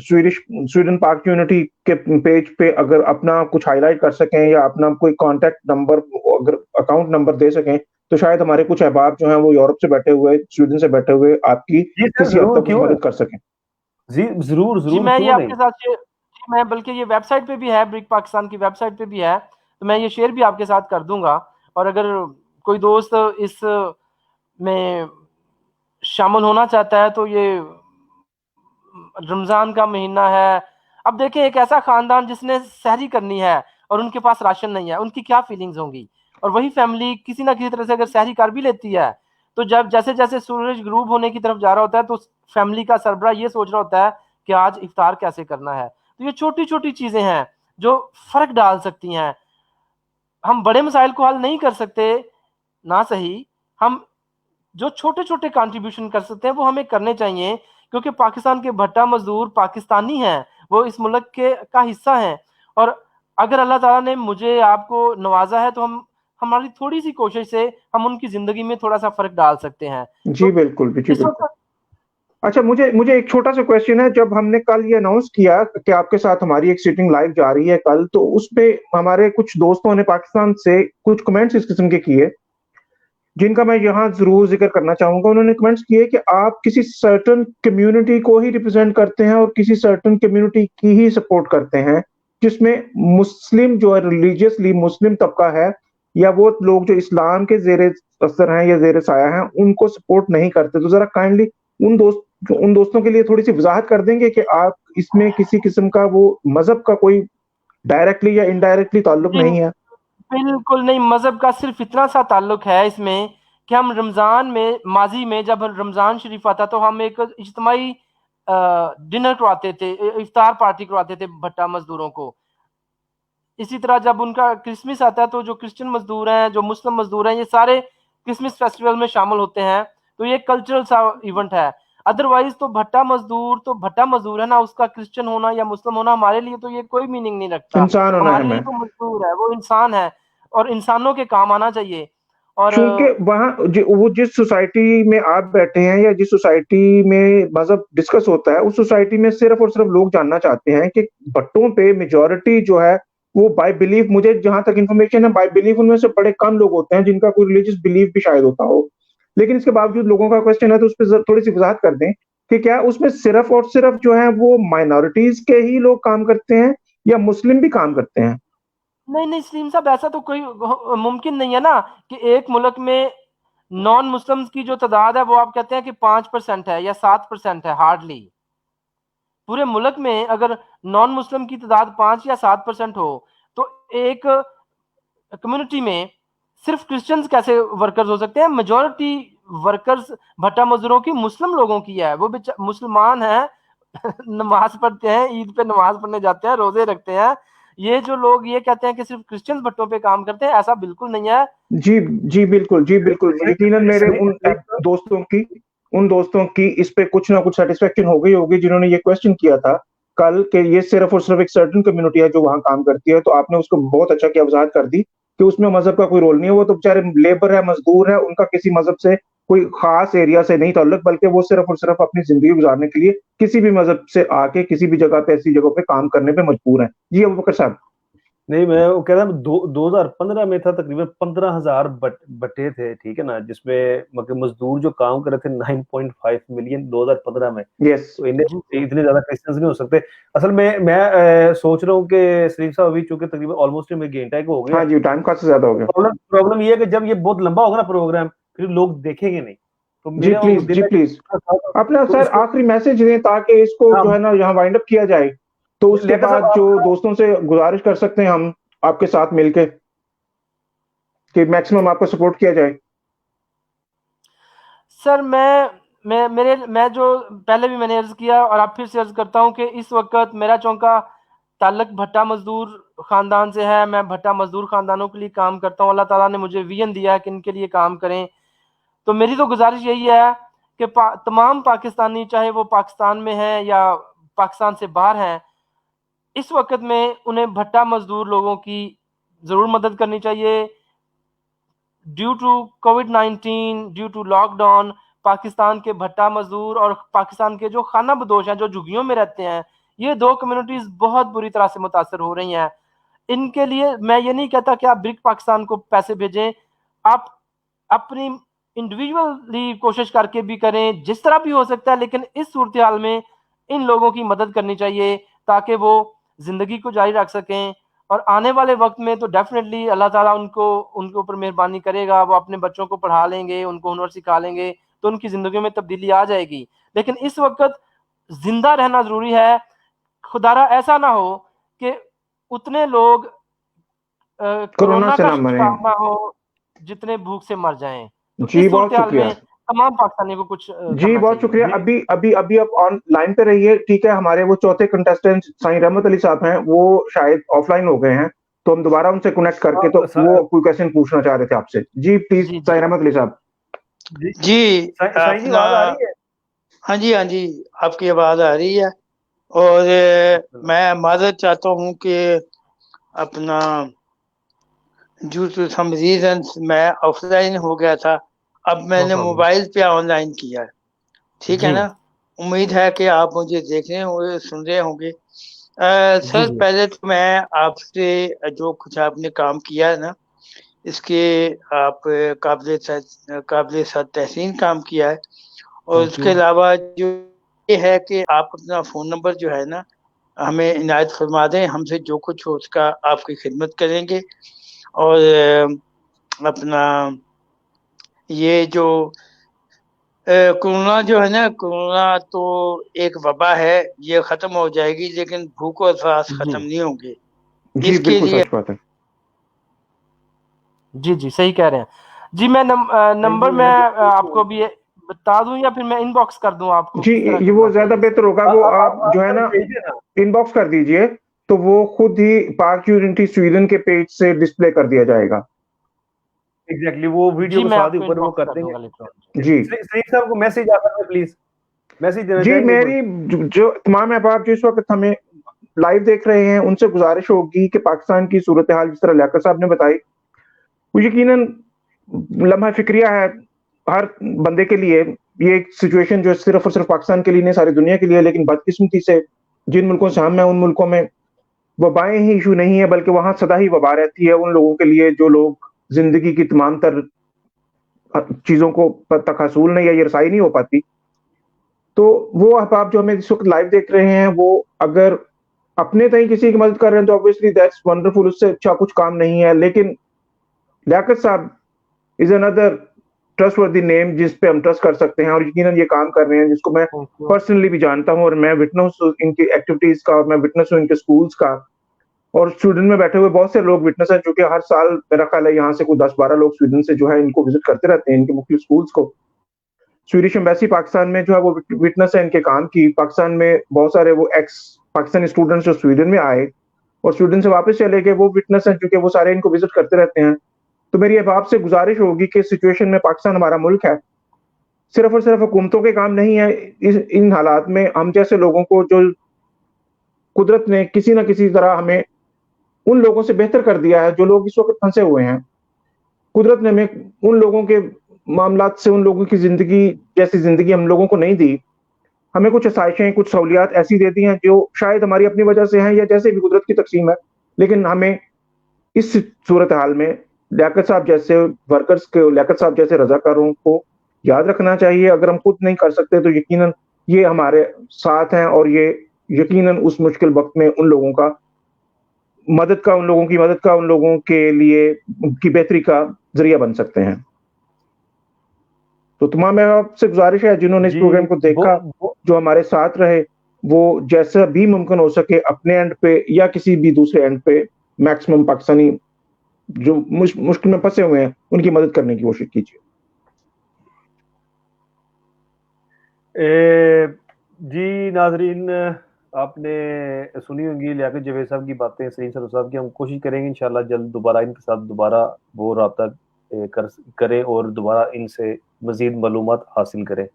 स्वीडन पाक यूनिटी के पेज पे अगर अपना कुछ हाईलाइट कर सकें या अपना कोई कांटेक्ट नंबर, अगर अकाउंट नंबर दे सकें, तो शायद हमारे कुछ अहबाब जो हैं वो यूरोप से बैठे हुए, स्वीडन से बैठे हुए आपकी जी सर किसी हद जरूर, तक कुछ क्यों मदद कर सकें। जी जरूर जी जरूर, मैं ये क्यों नहीं। आपके साथ जी मैं बल्कि ये वेबसाइट पे भी है, ब्रिक पाकिस्तान की वेबसाइट पे भी है, तो मैं ये शेयर भी आपके साथ कर दूंगा। और अगर कोई दोस्त इस में शामिल होना चाहता है तो ये रमजान का महीना है। अब देखिए एक ऐसा खानदान जिसने सहरी करनी है और उनके पास राशन नहीं है, उनकी क्या फीलिंग्स होंगी। और वही फैमिली किसी ना किसी तरह से अगर सहरी कर भी लेती है, तो जब जैसे जैसे सूरज ग्रूब होने की तरफ जा रहा होता है तो फैमिली का सरबरा ये सोच रहा होता है कि आज इफ्तार कैसे करना है। तो ये छोटी छोटी चीजें हैं जो फर्क डाल सकती हैं। हम बड़े मसाइल को हल नहीं कर सकते ना सही, हम जो छोटे छोटे कंट्रीब्यूशन कर सकते हैं वो हमें करने चाहिए, क्योंकि पाकिस्तान के भट्टा मजदूर पाकिस्तानी हैं, वो इस मुल्क के का हिस्सा हैं। और अगर अल्लाह ताला ने मुझे आपको नवाजा है तो हम हमारी थोड़ी सी कोशिश से हम उनकी जिंदगी में थोड़ा सा फर्क डाल सकते हैं। जी तो बिल्कुल, जी इस बिल्कुल। वक्त अच्छा, मुझे मुझे एक छोटा सा क्वेश्चन है। जब हमने कल ये अनाउंस किया कि आपके साथ हमारी एक सीटिंग लाइव जा रही है कल, तो उस पे हमारे कुछ दोस्तों ने पाकिस्तान से कुछ कमेंट्स इस किस्म के किए, जिनका मैं यहाँ ज़रूर ज़िक्र करना चाहूँगा। उन्होंने कमेंट्स किए कि आप किसी सर्टेन कम्युनिटी को ही रिप्रेज़ेंट करते हैं और किसी सर्टेन कम्युनिटी की ही सपोर्ट करते हैं, जिसमें मुस्लिम जो है, रिलीजियसली मुस्लिम तबका है, या वो लोग जो इस्लाम के ज़ेरे असर हैं या ज़ेरे साया हैं, उनको सपोर्ट नहीं करते। तो ज़रा काइंडली उन दोस्तों के लिए थोड़ी-सी वज़ाहत कर देंगे कि आप इसमें किसी किस्म का वो मज़हब का कोई डायरेक्टली या इनडायरेक्टली ताल्लुक नहीं है? बिल्कुल नहीं, मजहब का सिर्फ इतना सा ताल्लुक है इसमें कि हम रमजान में माजी में जब रमजान शरीफ आता तो हम एक इज्तिमाई डिनर करवाते थे, इफ्तार पार्टी करवाते थे भट्टा मजदूरों को। इसी तरह जब उनका क्रिसमस आता है तो जो क्रिश्चियन मजदूर हैं, जो मुस्लिम मजदूर हैं, ये सारे क्रिसमस फेस्टिवल में शामिल होते हैं। तो ये कल्चरल सा इवेंट है। अदरवाइज तो भट्टा मजदूर है ना, उसका क्रिश्चियन होना या मुस्लिम होना हमारे लिए तो ये कोई मीनिंग नहीं रखता। इंसान होना हमारे अहम लिए है। तो मजदूर है, वो इंसान है और इंसानों के काम आना चाहिए। और चूंकि वहाँ वो जिस सोसाइटी में आप बैठे हैं या जिस सोसाइटी में मजहब डिस्कस होता है, उस सोसाइटी में सिर्फ और सिर्फ लोग जानना चाहते हैं कि भट्टों पे मेजोरिटी जो है वो बाय बिलीफ, मुझे जहां तक इन्फॉर्मेशन है, बाय बिलीफ उनमें से बड़े कम लोग होते हैं जिनका कोई रिलीजियस बिलीफ भी शायद होता हो। लेकिन इसके बावजूद लोगों का क्वेश्चन है, तो उस पर थोड़ी सी वजाहत कर दें कि क्या उसमें सिर्फ और सिर्फ जो है वो माइनॉरिटीज के ही लोग काम करते हैं या मुस्लिम भी काम करते हैं? नहीं नहीं सलीम साहब, ऐसा तो कोई मुमकिन नहीं है ना कि एक मुल्क में नॉन मुस्लिम्स की जो तादाद है वो आप कहते हैं कि 5% है या 7% है। हार्डली पूरे मुल्क में अगर नॉन मुस्लिम की तादाद 5 या 7% हो, तो एक कम्युनिटी में सिर्फ क्रिश्चियंस कैसे वर्कर्स हो सकते हैं? मेजोरिटी वर्कर्स भट्टा मजदूरों की मुस्लिम लोगों की है, वो मुसलमान हैं नमाज पढ़ते हैं, ईद पे नमाज पढ़ने जाते हैं, रोजे रखते हैं। ये जो लोग ये कहते हैं कि सिर्फ क्रिश्चियन भट्टों पे काम करते हैं, ऐसा बिल्कुल नहीं है। जी, जी बिल्कुल, जी बिल्कुल। यकीनन मेरे उन दोस्तों की इस पे कुछ ना कुछ सैटिस्फैक्शन हो गई होगी जिन्होंने ये क्वेश्चन किया था कल कि ये सिर्फ और सिर्फ एक सर्टेन कम्युनिटी है जो वहाँ काम करती है। तो आपने उसको बहुत अच्छा किया, वज़ाहत कर दी कि उसमें मज़हब का कोई रोल नहीं है। वो तो बेचारे लेबर है, मज़दूर है, उनका किसी मज़हब से कोई ख़ास एरिया से नहीं ताल्लुक, बल्कि वो सिर्फ और सिर्फ अपनी ज़िंदगी गुज़ारने के लिए किसी भी मज़हब से आके किसी भी जगह पे, ऐसी जगहों पे काम करने पे मजबूर हैं। जी, अबू बकर साहब। नहीं, मैं वो कह रहा हूँ 2015 में था, तकरीबन 15,000 बटे थे, ठीक है ना, जिसमें मतलब मजदूर जो काम कर रहे थे 9.5 मिलियन 2015 में। यस। तो इन्हें इतने ज्यादा क्रिश्चियंस नहीं हो सकते। असल में मैं सोच रहा हूँ कि शरीफ साहब अभी चूंकि तकरीबन ऑलमोस्ट में घंटा को हो गया हाँ है, जी, टाइम काफ़ी ज़्यादा हो गया। प्रॉब्लम ये है कि जब ये बहुत लंबा होगा ना प्रोग्राम, फिर लोग देखेंगे नहीं। तो जी मेरा वो प्लीज, दिल जी है प्लीज, अपना तो सर इसको आखिरी मैसेज दें ताकि इसको हाँ, जो है ना यहाँ वाइंड अप किया जाए। तो उसके लेकर साहब बाद जो आप दोस्तों से गुजारिश कर सकते हैं हम आपके साथ मिलके। कि मैक्सिमम आपको सपोर्ट किया जाए? सर मैं जो पहले भी मैंने अर्ज किया और अब फिर से अर्ज करता हूं कि इस वक्त मेरा चौंका ताल्लुक भट्टा मजदूर खानदान से है। मैं भट्टा मजदूर खानदानों के लिए काम करता हूं। अल्लाह ताला ने मुझे विजन दिया है कि इनके लिए काम करें। तो मेरी तो गुजारिश यही है कि तमाम पाकिस्तानी, चाहे वो पाकिस्तान में हैं या पाकिस्तान से बाहर हैं, इस वक्त में उन्हें भट्टा मजदूर लोगों की जरूर मदद करनी चाहिए। ड्यू टू कोविड-19, ड्यू टू लॉकडाउन, पाकिस्तान के भट्टा मजदूर और पाकिस्तान के जो खाना बदोश हैं, जो झुग्गियों में रहते हैं, ये दो कम्युनिटीज बहुत बुरी तरह से मुतासर हो रही हैं। इनके लिए मैं ये नहीं कहता कि आप ब्रिक पाकिस्तान को पैसे भेजें, आप अपनी इंडिविजुअली कोशिश करके भी करें, जिस तरह भी हो सकता है, लेकिन इस सूरत हाल में इन लोगों की मदद करनी चाहिए ताकि वो जिंदगी को जारी रख सकें। और आने वाले वक्त में तो डेफिनेटली अल्लाह ताला उनके ऊपर मेहरबानी करेगा, वो अपने बच्चों को पढ़ा लेंगे, उनको हुनर सिखा लेंगे, तो उनकी जिंदगी में तब्दीली आ जाएगी। लेकिन इस वक्त जिंदा रहना जरूरी है। खुदारा ऐसा ना हो कि उतने लोग कोरोना से का ना मरे। शिकार ना हो जितने भूख से मर जाएं। तो जी, इस बहुत सूरत हाल शुक्रिया। में तमाम पाकिस्तानियों को कुछ जी, करना बहुत चाहिए। शुक्रिया। जी। अभी आप ऑनलाइन पे रहिए, ठीक है? हमारे वो चौथे कंटेस्टेंट साईं रहमत अली साहब हैं, वो शायद ऑफलाइन हो गए हैं, तो हम दोबारा उनसे कनेक्ट करके, तो वो कोई क्वेश्चन पूछना चाह रहे थे आपसे। जी, प्लीज जी जी साईं रहमत अली साहब। जी साईं जी आवाज आ रही है? हाँ जी, हाँ जी, आपकी आवाज आ रही है। और मैं माजरत चाहता हूँ कि अपना ड्यू टू सम रीजंस मैं ऑफलाइन हो गया था, अब मैंने मोबाइल पे ऑनलाइन किया है, ठीक है जी ना? उम्मीद है कि आप मुझे देख रहे होंगे, सुन रहे होंगे। सर, जी पहले तो मैं आपसे जो कुछ आपने काम किया है ना, इसके आप काबिल सद तहसीन काम किया है। और थैंक उसके यू। अलावा जो ये है कि आप अपना फ़ोन नंबर जो है ना, हमें इनायत फरमा दें, हमसे जो कुछ हो उसका आपकी खिदमत करेंगे। और अपना ये जो कोरोना जो है ना, कोरोना तो एक वबा है, ये ख़त्म हो जाएगी, लेकिन भूख और प्यास जी ख़त्म नहीं होंगे। जी, इसके बिल्कुल लिए सच बात है। जी जी सही कह रहे हैं। जी मैं नंबर मैं आपको भी बता दूं या फिर मैं इनबॉक्स कर दूं आपको, जी, किस तरह ये वो करना ज़्यादा चाहिए? बेहतर होगा, वो आप जो है ना भेजिए ना। इनबॉक्स कर दीजिए, तो वो खुद ही पाक यूनिटी स्वीडन के पेज से डिस्प्ले कर दिया जाएगा। एग्जैक्टली, वो वीडियो जी के मैं साथ ही आपको ऊपर वो इनबॉक्स कर कर देंगे। दूंगा लेटर ऑन। जी। सलीम साहब को मैसेज आता है, प्लीज मैसेज देना जी, चाहेंगे कोई? मेरी जो तमाम अहबाब जो इस वक़्त हमें लाइव देख रहे हैं, उनसे गुज़ारिश होगी कि पाकिस्तान की सूरत-ए-हाल जिस तरह लियाकत साहब ने बताई, वो यकीनन लम्हा फ़िक्रिया है हर बंदे के लिए। ये एक सिचुएशन जो सिर्फ़ और सिर्फ़ पाकिस्तान के लिए नहीं, सारी दुनिया के लिए है, लेकिन बदकिस्मती से जिन मुल्कों से हम हैं, उन मुल्कों में वबाएँ ही इश्यू नहीं है, बल्कि वहाँ सदा ही वबा रहती है उन लोगों के लिए, जो लोग ज़िंदगी की तमाम तर चीज़ों को तक हसूल नहीं, या ये रसाई नहीं हो पाती। तो वो अहबाब जो हमें इस वक़्त लाइव देख रहे हैं, वो अगर अपने तहीं किसी की मदद कर रहे हैं, तो ऑब्वियसली दैट्स वंडरफुल, उससे अच्छा कुछ काम नहीं है। लेकिन लियाकत साहब इज़ अनदर ट्रस्टवर्दी नेम जिस पे हम ट्रस्ट कर सकते हैं, और यकीनन ये काम कर रहे हैं, जिसको मैं थैंक यू। पर्सनली भी जानता हूँ, और मैं विटनेस हूँ इनकी एक्टिविटीज़ का, और मैं विटनेस हूँ इनके स्कूल्स का। और स्वीडन में बैठे हुए बहुत से लोग विटनेस हैं, चूँकि हर साल मेरा ख़्याल है यहाँ से कोई 10-12 लोग स्वीडन से जो है इनको विज़िट करते रहते हैं, इनके मुख्तलिफ स्कूल्स को। स्वीडिश एम्बेसी पाकिस्तान में जो है वो विटनेस है इनके काम की। पाकिस्तान में बहुत सारे वो एक्स पाकिस्तानी स्टूडेंट्स जो स्वीडन में आए और स्वीडन से वापस चले गए, वो विटनेस हैं, क्योंकि वो सारे इनको विज़िट करते रहते हैं। तो मेरी अब आपसे गुज़ारिश होगी कि सिचुएशन में पाकिस्तान हमारा मुल्क है, सिर्फ़ और सिर्फ़ हुकूमतों के काम नहीं है, इन हालात में हम जैसे लोगों को, जो कुदरत ने किसी न किसी तरह हमें उन लोगों से बेहतर कर दिया है, जो लोग इस वक़्त फँसे हुए हैं। कुदरत ने हमें उन लोगों के मामलात से, उन लोगों की ज़िंदगी जैसी ज़िंदगी हम लोगों को नहीं दी। हमें कुछ आसाइशें, कुछ सहूलियात ऐसी दे दी हैं, जो शायद हमारी अपनी वजह से हैं, या जैसे भी कुदरत की तक़सीम है। लेकिन हमें इस सूरत-ए-हाल में लियाकत साहब जैसे वर्कर्स को, लियाकत साहब जैसे रज़ाकारों को याद रखना चाहिए। अगर हम खुद नहीं कर सकते, तो यकीनन ये हमारे साथ हैं, और ये यकीनन उस मुश्किल वक़्त में उन लोगों की मदद का, उन लोगों के लिए उनकी बेहतरी का ज़रिया बन सकते हैं। तो तमाम आपसे गुज़ारिश है, जिन्होंने इस जी, प्रोग्राम को देखा, वो जो हमारे साथ रहे, वो जैसा भी मुमकिन हो सके अपने एंड पे या किसी भी दूसरे एंड पे मैक्सिमम पाकिस्तानी जो मुश्किल में फंसे हुए हैं उनकी मदद करने की कोशिश कीजिए। जी नाजरीन, आपने सुनी होंगी लियाकत जावेद साहब की बातें, सलीम सरवर साहब की। हम कोशिश करेंगे इंशाल्लाह जल्द दोबारा इनके साथ दोबारा वो रब्ता करें और दोबारा इनसे मज़ीद मालूमात हासिल करें।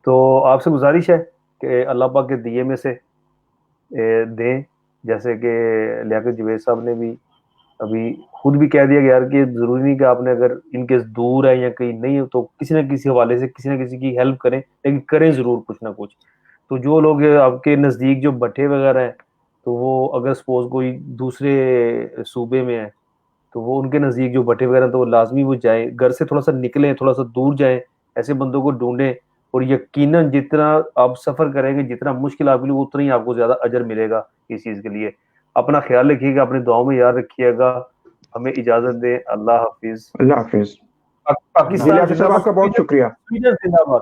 तो आपसे गुजारिश है कि अल्लाह पाक के दिए में से दें, जैसे कि लियाकत जावेद साहब ने भी अभी खुद भी कह दिया यार कि ज़रूरी नहीं कि आपने अगर इनके दूर है या कहीं नहीं हो तो किसी न किसी हवाले से किसी न किसी की हेल्प करें, लेकिन करें ज़रूर कुछ ना कुछ। तो जो लोग आपके नज़दीक जो भट्ठे वगैरह हैं, तो वो अगर सपोज़ कोई दूसरे सूबे में है, तो वो उनके नज़दीक जो भट्ठे वगैरह तो लाज़मी वो जाएँ, घर से थोड़ा-सा निकलें, थोड़ा-सा दूर जाएँ, ऐसे बंदों को ढूँढें और यकीनन जितना आप सफ़र करेंगे, जितना मुश्किल आपके लिए, उतना ही आपको ज़्यादा अजर मिलेगा इस चीज़ के लिए। अपना ख्याल रखिएगा, अपनी दुआओं में याद रखिएगा। हमें इजाज़त दें। अल्लाह हाफ़िज़। अल्लाह हाफ़िज़। जी पाकिस्तान लियाकत साहब, जिंदाबाद, आपका बहुत शुक्रिया। स्वीडन जिंदाबाद।